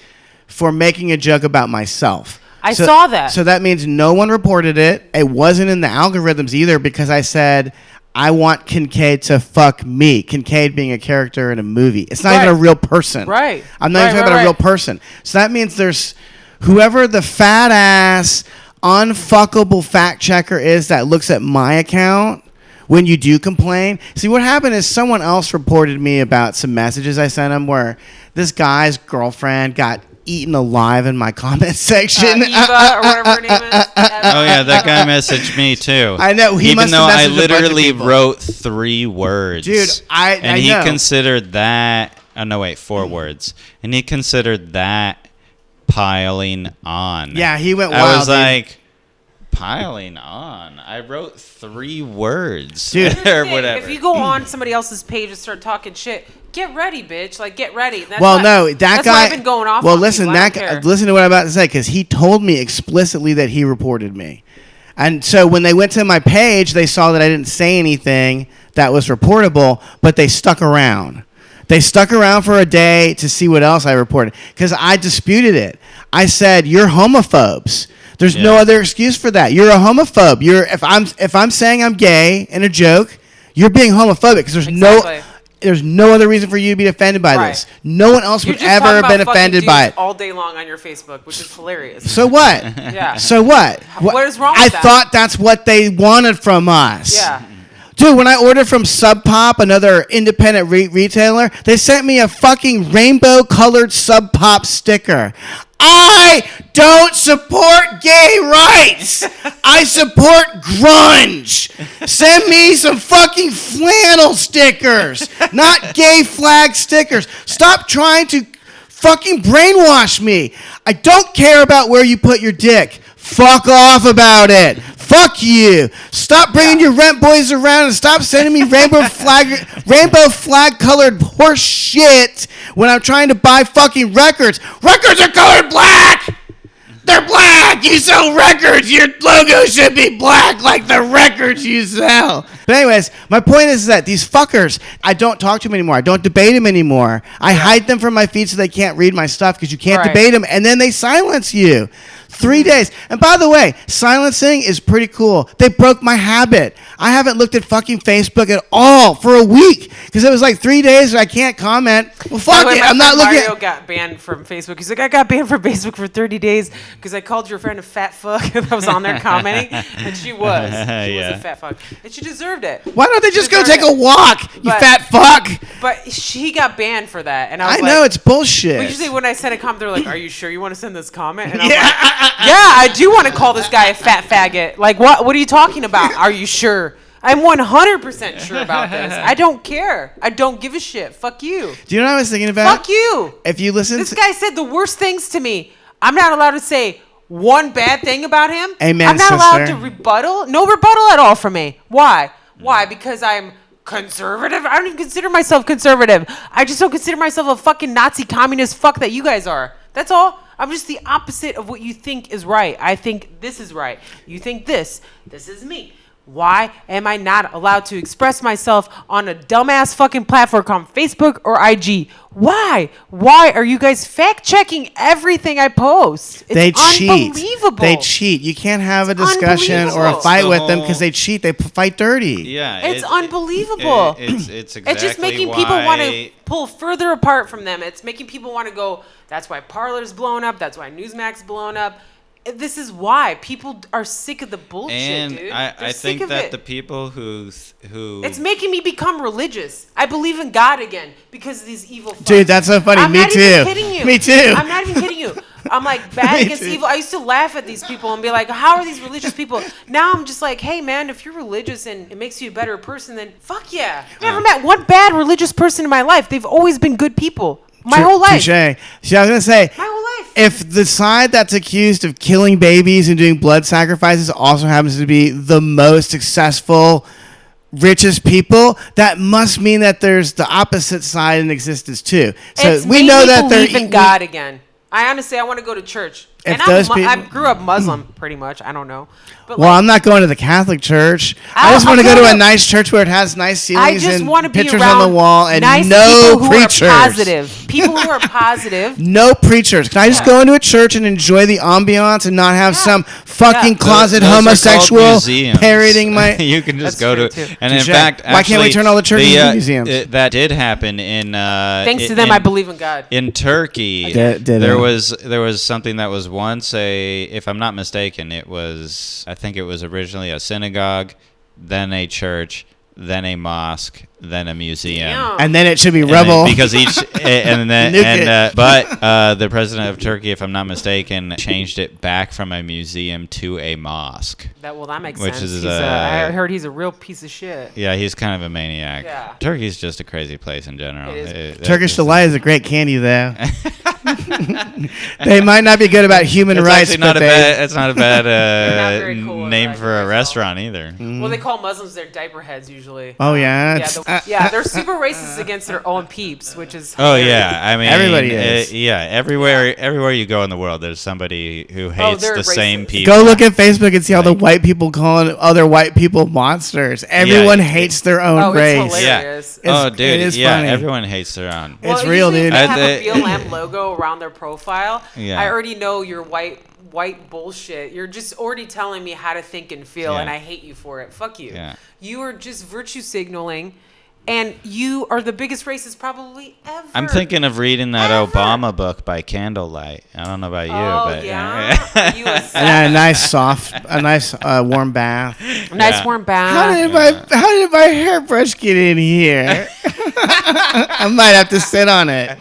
for making a joke about myself. I saw that. So that means no one reported it. It wasn't in the algorithms either because I said I want Kincaid to fuck me. Kincaid being a character in a movie. It's not even a real person. Right. I'm not even talking about a real person. So that means there's whoever the fat ass unfuckable fact checker is that looks at my account when you do complain. See, what happened is someone else reported me about some messages I sent him where this guy's girlfriend got eaten alive in my comment section. Eva, or whatever her name is. Oh yeah, that guy messaged me too. I know. He Even must though have I messaged a bunch of literally people. wrote 3 words, Dude, I he know. considered that. Oh no, wait, 4 words, and he considered that piling on. Yeah, he went wild. I was dude. like, piling on. I wrote 3 words, Dude. or whatever. If you go on somebody else's page and start talking shit, get ready, bitch. Like, get ready. That's Well, why, no, that that's guy. why I've been going off. Well, on listen, people. I that don't guy, care. listen to what I'm about to say because he told me explicitly that he reported me, and so when they went to my page, they saw that I didn't say anything that was reportable, but they stuck around. They stuck around for a day to see what else I reported because I disputed it. I said, "You're homophobes. There's no other excuse for that. You're a homophobe. If I'm saying I'm gay in a joke, you're being homophobic because there's no other reason for you to be offended by this. No one else You're would just ever talking have about been fucking offended by dudes it. all day long on your Facebook, which is hilarious. So what? Yeah. So what? What is wrong with I that? thought that's what they wanted from us. Yeah. Dude, when I ordered from Sub Pop, another independent retailer, they sent me a fucking rainbow-colored Sub Pop sticker. I don't support gay rights. I support grunge. Send me some fucking flannel stickers, not gay flag stickers. Stop trying to fucking brainwash me. I don't care about where you put your dick. Fuck off about it. Fuck you. Stop bringing your rent boys around and stop sending me rainbow flag colored horse shit when I'm trying to buy fucking records. Records are colored black. They're black. You sell records. Your logo should be black like the records you sell. But anyways, my point is that these fuckers, I don't talk to them anymore. I don't debate them anymore. I hide them from my feed so they can't read my stuff because you can't debate them, and then they silence you. 3 days. And by the way, silencing is pretty cool. They broke my habit. I haven't looked at fucking Facebook at all for a week because it was like 3 days and I can't comment. Well, fuck it. I'm not looking Mario got banned from Facebook. He's like, I got banned from Facebook for 30 days because I called your friend a fat fuck that was on there commenting. And she was. She was a fat fuck. And she deserved it. Why don't they just go take a walk, you fat fuck? But she got banned for that. And I was know, it's bullshit. Usually when I send a comment, they're like, are you sure you want to send this comment? And I'm Yeah. like, I do want to call this guy a fat faggot. Like, what are you talking about? Are you sure? I'm 100% sure about this. I don't care. I don't give a shit. Fuck you. Do you know what I was thinking about? Fuck you. If you listen This guy said the worst things to me. I'm not allowed to say one bad thing about him. Amen, I'm not allowed sister. to rebuttal. No rebuttal at all from me. Why? Because I'm conservative? I don't even consider myself conservative. I just don't consider myself a fucking Nazi communist fuck that you guys are. That's all. I'm just the opposite of what you think is right. I think this is right. You think this. This is me. Why am I not allowed to express myself on a dumbass fucking platform called Facebook or IG? Why? Why are you guys fact checking everything I post? It's they cheat. Unbelievable. They cheat. You can't have a discussion or a fight with them because they cheat. They fight dirty. Yeah, It's unbelievable. It's exactly It's just making people want to pull further apart from them. It's making people want to go, that's why Parler's blown up. That's why Newsmax's blown up. This is why people are sick of the bullshit, and dude. I think that the people who it's making me become religious. I believe in God again because of these evil fucks. Dude, that's so funny. I'm Me not too. even kidding you. Me too. I'm not even kidding you. I'm like bad Me against too. evil. I used to laugh at these people and be like, how are these religious people? Now I'm just like, hey man, if you're religious and it makes you a better person, then fuck yeah. I've never met one bad religious person in my life. They've always been good people. My whole life. Touché. See, I was gonna say, My whole life. if the side that's accused of killing babies and doing blood sacrifices also happens to be the most successful, richest people, that must mean that there's the opposite side in existence too. So It's we made know me that they're believe in God again. I honestly, I want to go to church. If And those I people- grew up Muslim, pretty much. I don't know. But Well, like, I'm not going to the Catholic church. I just I'll want to go go to a to- nice church where it has nice ceilings I just and want to be pictures around on the wall and nice no people who preachers. are positive. People who are positive. No preachers. Can I just Yeah. go into a church and enjoy the ambiance and not have Yeah. some fucking Yeah. closet Those are called homosexual museums. parroting my... You can just That's go to, true, too. and in Touché. fact, Why can't we actually, turn all the churches into museums? That did happen in. Thanks to them, I believe in God. In Turkey, Did there it? was something that was once if I'm not mistaken, I think it was originally a synagogue, then a church, then a mosque, then a museum. Damn. And then it should be And rebel. then- because each and then Nuke but the president of Turkey, if I'm not mistaken, changed it back from a museum to a mosque. That makes Which sense. is, I heard he's a real piece of shit. Yeah, he's kind of a maniac. Yeah. Turkey's just a crazy place in general. It is. Turkish delight is a great candy, though. They might not be good about human It's rights, actually but not a they... bad. It's not a bad not very cool name about for a yourself. restaurant either. Well, they call Muslims their diaper heads usually. Oh, yeah? Yeah, It's- they're super racist against their own peeps, which is. Oh hilarious. yeah, I mean Everybody is. Yeah, everywhere you go in the world, there's somebody who hates they're the same racist. people. Go look at Facebook and see all the Like- white people calling other white people monsters. Everyone hates their own Oh, it's race. hilarious. Yeah. Oh, It's- dude. it is yeah, funny. everyone hates their own. It's real, usually dude. If they have I- a BLM logo around their profile. Yeah. I already know you're white bullshit. You're just already telling me how to think and feel, Yeah. and I hate you for it. Fuck you. Yeah. You are just virtue signaling, and you are the biggest racist probably ever. I'm thinking of reading that Ever. Obama book by candlelight. I don't know about you, Oh but yeah. Are you a And a nice warm bath. nice Yeah. warm How bath? did my hairbrush get in here? I might have to sit on it.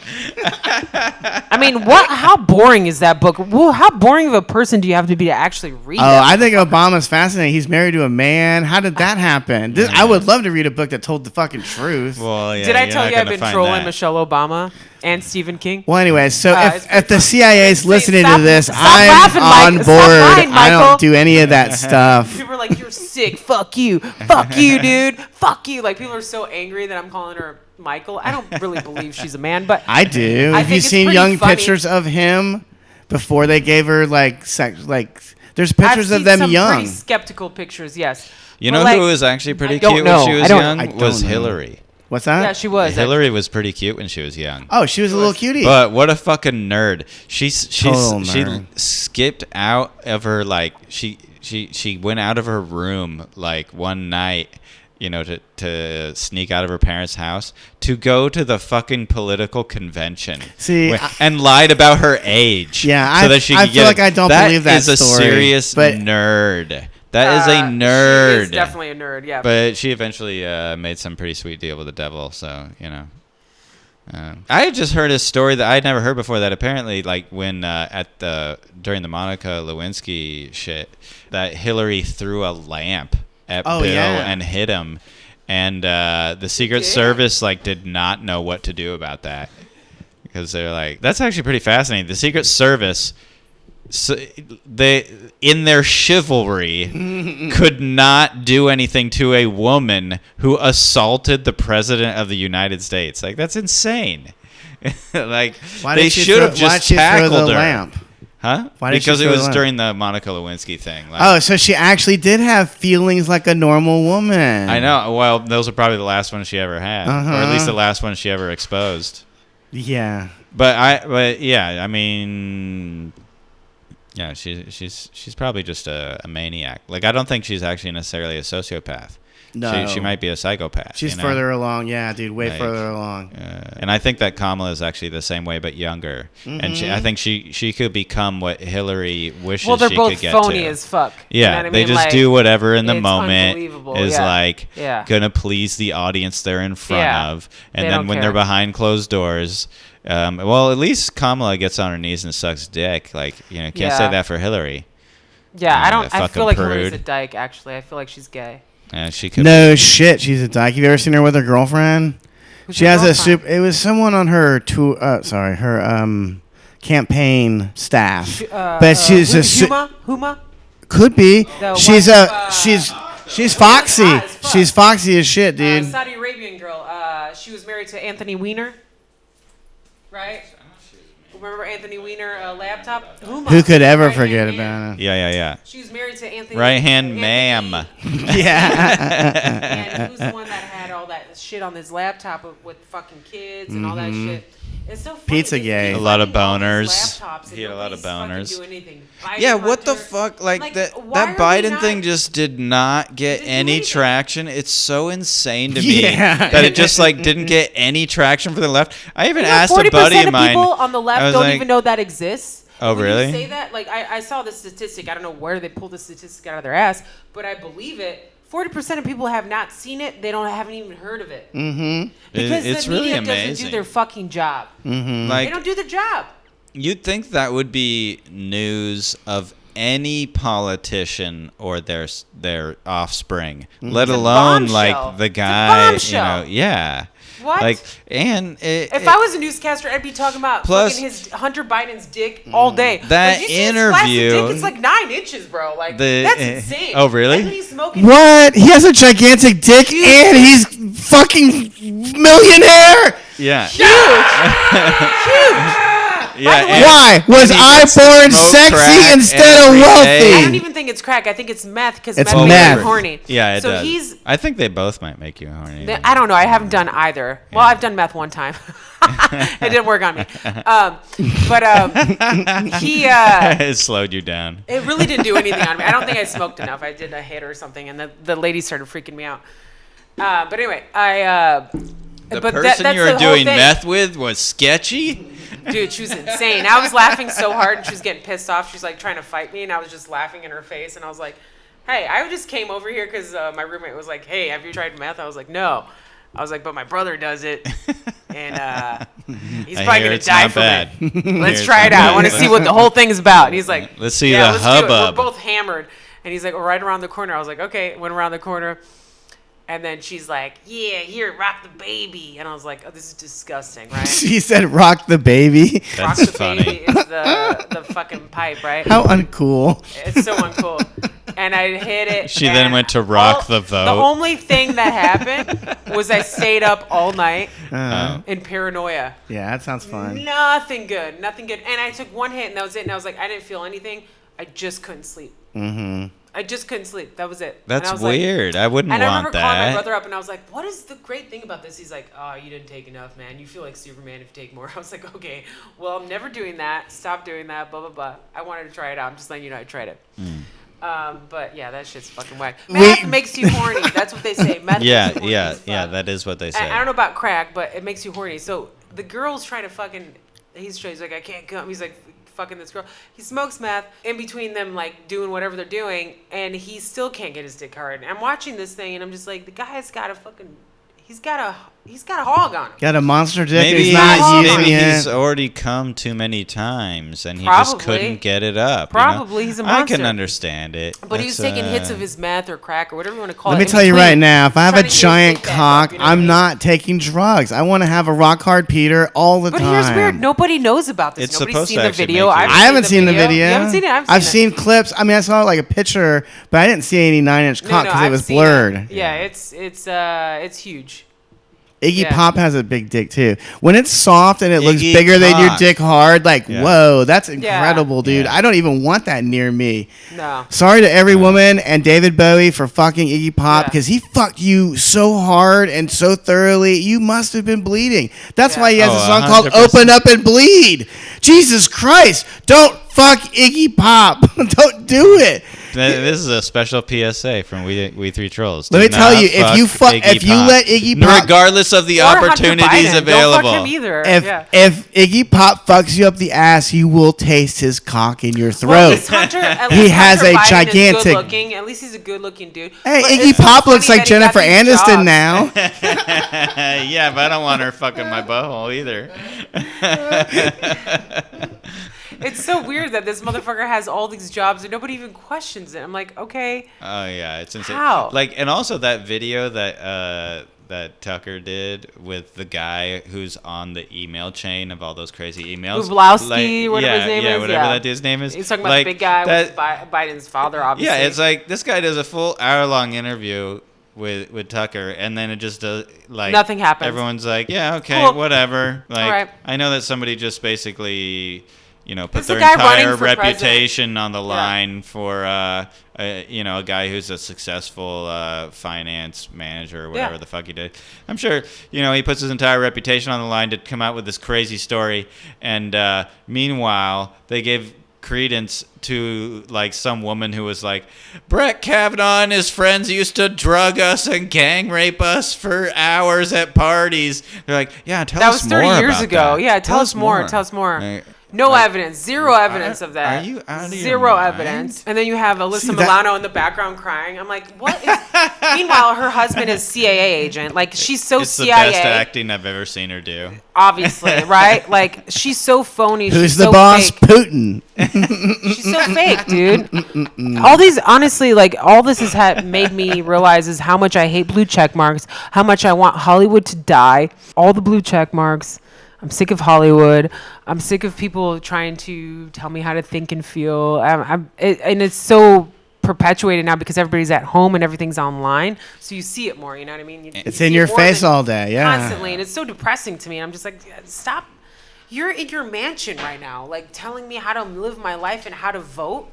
I mean, how boring is that book? Well, how boring of a person do you have to be to actually read Oh, that? I think Obama's fascinating. He's married to a man. How did that happen? I would love to read a book that told the fucking truth. Well, yeah, Did I you're tell not you I've gonna been find trolling that. Michelle Obama and Stephen King? Well, anyway, so it's if the pretty CIA's funny. listening Stop- to this, stop I'm laughing, on Mike. board. Stop lying, I Michael. don't do any of that stuff. People are like, "You're sick. Fuck you. Fuck you, dude. Fuck you." Like people are so angry that I'm calling her Michael. I don't really believe she's a man, but I do. I Have you think it's seen pretty young funny. pictures of him before they gave her there's I've pictures seen of them some young. pretty skeptical pictures. Yes. You But, know like, who was actually pretty I don't cute know. when she I was don't- I young? don't Was know. Hillary. What's that? Yeah, she was. Hillary was pretty cute when she was young. Oh, she was a little cutie. But what a fucking nerd. She Total nerd. skipped out of her she went out of her room like one night, to sneak out of her parents' house to go to the fucking political convention. See, and lied about her age. Yeah, so I- that she I could feel get like I don't believe that is a story, serious but- nerd. That is a nerd. She is definitely a nerd. Yeah. But she eventually made some pretty sweet deal with the devil. So I had just heard a story that I'd never heard before. That apparently, like when during the Monica Lewinsky shit, that Hillary threw a lamp at Bill and hit him, and the Secret Service like did not know what to do about that because they're like, that's actually pretty fascinating. The Secret Service. So they, in their chivalry, could not do anything to a woman who assaulted the president of the United States. Like, that's insane. Like, they should have just tackled her. Lamp? Huh? Why did because she it throw was the during the Monica Lewinsky thing. Like, oh, so she actually did have feelings like a normal woman. I know. Well, those are probably the last ones she ever had, or at least the last one she ever exposed. Yeah. But yeah, I mean. Yeah, she's probably just a maniac. Like, I don't think she's actually necessarily a sociopath. No. She might be a psychopath. She's further along. Yeah, dude, way further along. And I think that Kamala is actually the same way, but younger. And I think she could become what Hillary wishes she could get to. Well, they're both phony as fuck. Yeah, you know what I they mean? just like, do whatever in the moment is yeah. gonna please the audience they're in front of. And then when they're behind closed doors... well, at least Kamala gets on her knees and sucks dick. Like, can't say that for Hillary. Yeah, I feel like Hillary's a dyke, actually. I feel like she's gay. Yeah, she could. No shit, she's a dyke. Have you ever seen her with her girlfriend? Who's she her has girlfriend? It was someone on her her campaign staff. But she's Huma? Could be. She's wife she's foxy. She's foxy as shit, dude. Saudi Arabian girl. She was married to Anthony Weiner. Right? Remember Anthony Weiner laptop? Who could ever forget about it? Yeah. She was married to Anthony. Right hand ma'am. Yeah. And who's the one that had all that shit on his laptop with fucking kids and all that shit? It's so funny. Pizza gay. A lot of boners. He had a lot of boners. Yeah, what the fuck? Like that Biden thing just did not get any traction. It's so insane to me that it just like didn't get any traction for the left. I even asked a buddy of mine. 40% of people on the left don't even know that exists. Oh, really? When you say that, like I saw the statistic. I don't know where they pulled the statistic out of their ass, but I believe it. 40% of people have not seen it. They haven't even heard of it. Mm-hmm. Because it's the really media amazing. doesn't do their fucking job. Mm-hmm. Like, they don't do their job. You'd think that would be news of any politician or their offspring, let alone like the guy. Yeah. What? Like, and if I was a newscaster, I'd be talking about fucking his Hunter Biden's dick all day. That like, interview, dick, it's like 9 inches, bro. Like that's insane. Oh, really? And he's smoking. What? He has a gigantic dick and he's fucking millionaire. Yeah. Huge. Yeah. Why was I born sexy instead of wealthy? I don't even think it's crack. I think it's meth because meth makes you horny. Yeah, it does. I think they both might make you horny. I don't know. I haven't done either. Well, I've done meth one time. It didn't work on me. He it slowed you down. It really didn't do anything on me. I don't think I smoked enough. I did a hit or something, and the lady started freaking me out. But anyway, The person you were doing meth with was sketchy? Dude, she was insane. I was laughing so hard, and she was getting pissed off. She was like trying to fight me, and I was just laughing in her face. And I was like, hey, I just came over here because my roommate was like, hey, have you tried meth? I was like, no. I was like, but my brother does it, and he's probably going to die from it. Let's try it out. I want to see what the whole thing's about. And he's like, let's see the hubbub. We're both hammered. And he's like, we're right around the corner. I was like, okay. Went around the corner. And then she's like, yeah, here, rock the baby. And I was like, oh, this is disgusting, right? She said rock the baby. Rock the baby is the fucking pipe, right? How uncool. It's so uncool. And I hit it. She then went to rock the vote. The only thing that happened was I stayed up all night in paranoia. Yeah, that sounds fun. Nothing good. And I took one hit and that was it. And I was like, I didn't feel anything. I just couldn't sleep. Mm-hmm. I just couldn't sleep. That was it. That's weird. I wouldn't want that. And I remember calling my brother up, and I was like, what is the great thing about this? He's like, oh, you didn't take enough, man. You feel like Superman if you take more. I was like, okay, well, I'm never doing that. Stop doing that, blah, blah, blah. I wanted to try it out. I'm just letting you know I tried it. But, yeah, that shit's fucking whack. Meth makes you horny. That's what they say. Meth makes you horny as fuck. That is what they say. I don't know about crack, but it makes you horny. So the girl's trying to fucking, he's like, I can't come. He's like, fucking this girl. He smokes meth in between them, like doing whatever they're doing, and he still can't get his dick hard. And I'm watching this thing, and I'm just like, the guy's got a fucking, He's got a hog on him. Got a monster dick. Maybe He's not using maybe it. he's already come too many times and he just couldn't get it up. Probably. You know? He's a monster. I can understand it. But he was taking hits of his meth or crack or whatever you want to call Let it. me tell you right now, if I have a trying to get his giant dick back cock, up, you know what I I'm mean? not taking drugs. I want to have a rock hard Peter all the But time. here's weird. Nobody knows about this. It's Nobody's supposed seen to the actually video. make you- I haven't seen the video. You haven't seen it? I've seen clips. I mean, I saw like a picture, but I didn't see any 9-inch cock because it I've was seen blurred. it. Yeah, it's huge. Iggy Yeah. Pop has a big dick too. When it's soft and it looks Iggy bigger than your Pop. dick hard, like Yeah. whoa, that's incredible, dude. Yeah. I don't even want that near me. No. Sorry to every woman and David Bowie for fucking Iggy Pop Yeah. because he fucked you so hard and so thoroughly. You must have been bleeding. That's Yeah. why he has Oh, a song called 100%. "Open Up and Bleed." Jesus Christ! Don't fuck Iggy Pop. Don't do it. This is a special PSA from We Three Trolls. Let Do me tell not you, if Iggy you Pop. let Iggy Pop, regardless of the Or Hunter opportunities Biden. available. Don't fuck him either. if Iggy Pop fucks you up the ass, you will taste his cock in your Well, throat. at least He Hunter has a Biden is gigantic- good-looking. At least he's a good-looking dude. Hey, But Iggy it's so Pop looks funny like that he got Jennifer these Aniston jobs. now. Yeah, but I don't want her fucking my butthole either. It's so weird that this motherfucker has all these jobs and nobody even questions it. I'm like, okay. Oh yeah, it's insane. How? Like, and also that video that Tucker did with the guy who's on the email chain of all those crazy emails. Bublowski, whatever his name is, whatever yeah. that dude's name is. He's talking about like, the big guy that- with Biden's father, obviously. Yeah, it's like this guy does a full hour-long interview with Tucker, and then it just does like Nothing happens. Everyone's like, yeah, okay, Cool. whatever. Like, right. I know that somebody just basically, put It's the their guy running entire for reputation on the line for, a guy who's a successful finance manager or whatever the fuck he did. I'm sure, he puts his entire reputation on the line to come out with this crazy story, and meanwhile, they give credence to like some woman who was like, Brett Kavanaugh and his friends used to drug us and gang rape us for hours at parties. They're like, yeah, tell that us was 30 more years about ago. that. Yeah, tell us more. Tell us more. Like, No evidence. Zero evidence of that. Are you out of your Zero mind? evidence. And then you have Alyssa See, that- Milano in the background crying. I'm like, what is... Meanwhile, her husband is CIA agent. Like, she's so It's the CIA. best acting I've ever seen her do. Obviously, right? Like, she's so phony. Who's she's the so boss? Fake. Putin. She's so fake, dude. All these, honestly, like, all this has made me realize is how much I hate blue check marks, how much I want Hollywood to die. All the blue check marks. I'm sick of Hollywood. I'm sick of people trying to tell me how to think and feel. And it's so perpetuated now because everybody's at home and everything's online. So you see it more, you know what I mean? You It's see in it your more face than all day, yeah. Constantly. And it's so depressing to me. And I'm just like, stop. You're in your mansion right now, like telling me how to live my life and how to vote.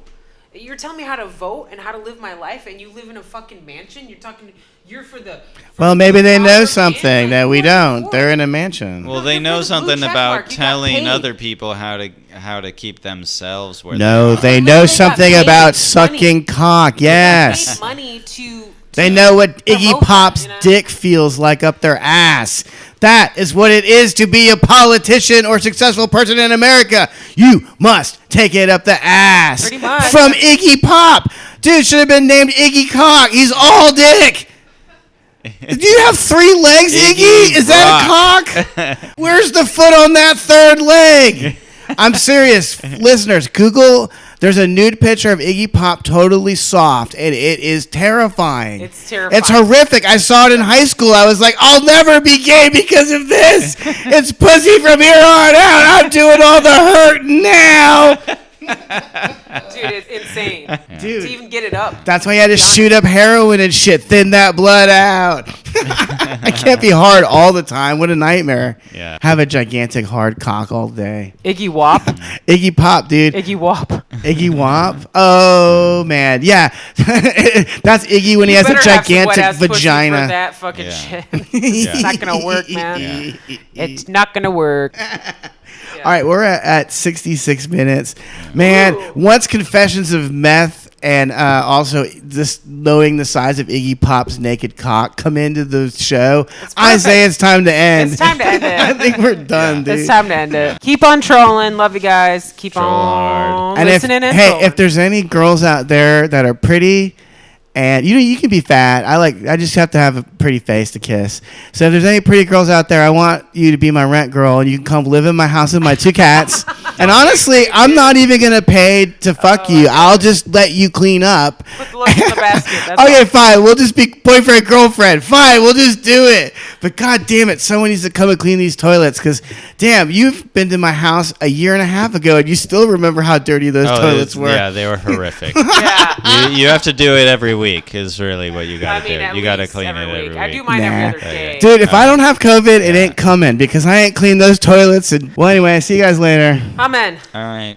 You're telling me how to vote and how to live my life, and you live in a fucking mansion. You're for the. Well, maybe they know power something man. that we Who are you don't. for? They're in a mansion. Well, they you're know for the blue something check about mark. You got telling paid. other people how to keep themselves where No, they they Look, know they got something paid about money. sucking cock. Yes. Paid money to. They know what Iggy promote Pop's that, you know? dick feels like up their ass. That is what it is to be a politician or successful person in America. You must take it up the ass. Pretty much. From Iggy Pop. Dude should have been named Iggy Cock. He's all dick. Do you have 3 legs, Iggy? Is that a cock? Where's the foot on that third leg? I'm serious. Listeners, Google. There's a nude picture of Iggy Pop totally soft, and it is terrifying. It's terrifying. It's horrific. I saw it in high school. I was like, I'll never be gay because of this. It's pussy from here on out. I'm doing all the hurt now. Dude, it's insane. Dude. To even get it up. That's why you had to shoot up heroin and shit, thin that blood out. I can't be hard all the time. What a nightmare. Yeah. Have a gigantic hard cock all day. Iggy Wop. Iggy Pop, dude. Iggy Wop. Iggy Wop. Oh man, yeah. That's Iggy when he has a Better have some gigantic wet-ass pussy vagina. For that fucking Yeah. shit. It's not gonna work, man. It's not gonna work. All right, we're at 66 minutes. Man, Ooh. once Confessions of Meth and also just knowing the size of Iggy Pop's naked cock come into the show, I say it's time to end. It's time to end it. I think we're done, dude. It's time to end it. Keep on trolling. Love you guys. Keep Troll on hard. And listening and hey, trolling. if there's any girls out there that are pretty And you can be fat. I just have to have a pretty face to kiss. So if there's any pretty girls out there, I want you to be my rent girl, and you can come live in my house with my 2 cats. And honestly, I'm not even gonna pay to fuck you. I'll just let you clean up. Put the loads in the basket. That's Okay, all. fine. We'll just be boyfriend girlfriend. Fine, we'll just do it. But god damn it, someone needs to come and clean these toilets. Because damn, you've been to my house a year and a half ago, and you still remember how dirty those toilets were. Yeah, they were horrific. Yeah. you have to do it every week. Is really what you got to do. at You got to least clean it every week. I do mine every Nah. other day. Dude, if I don't have COVID, it ain't coming because I ain't cleaned those toilets. And well, anyway, see you guys later. Amen. All right.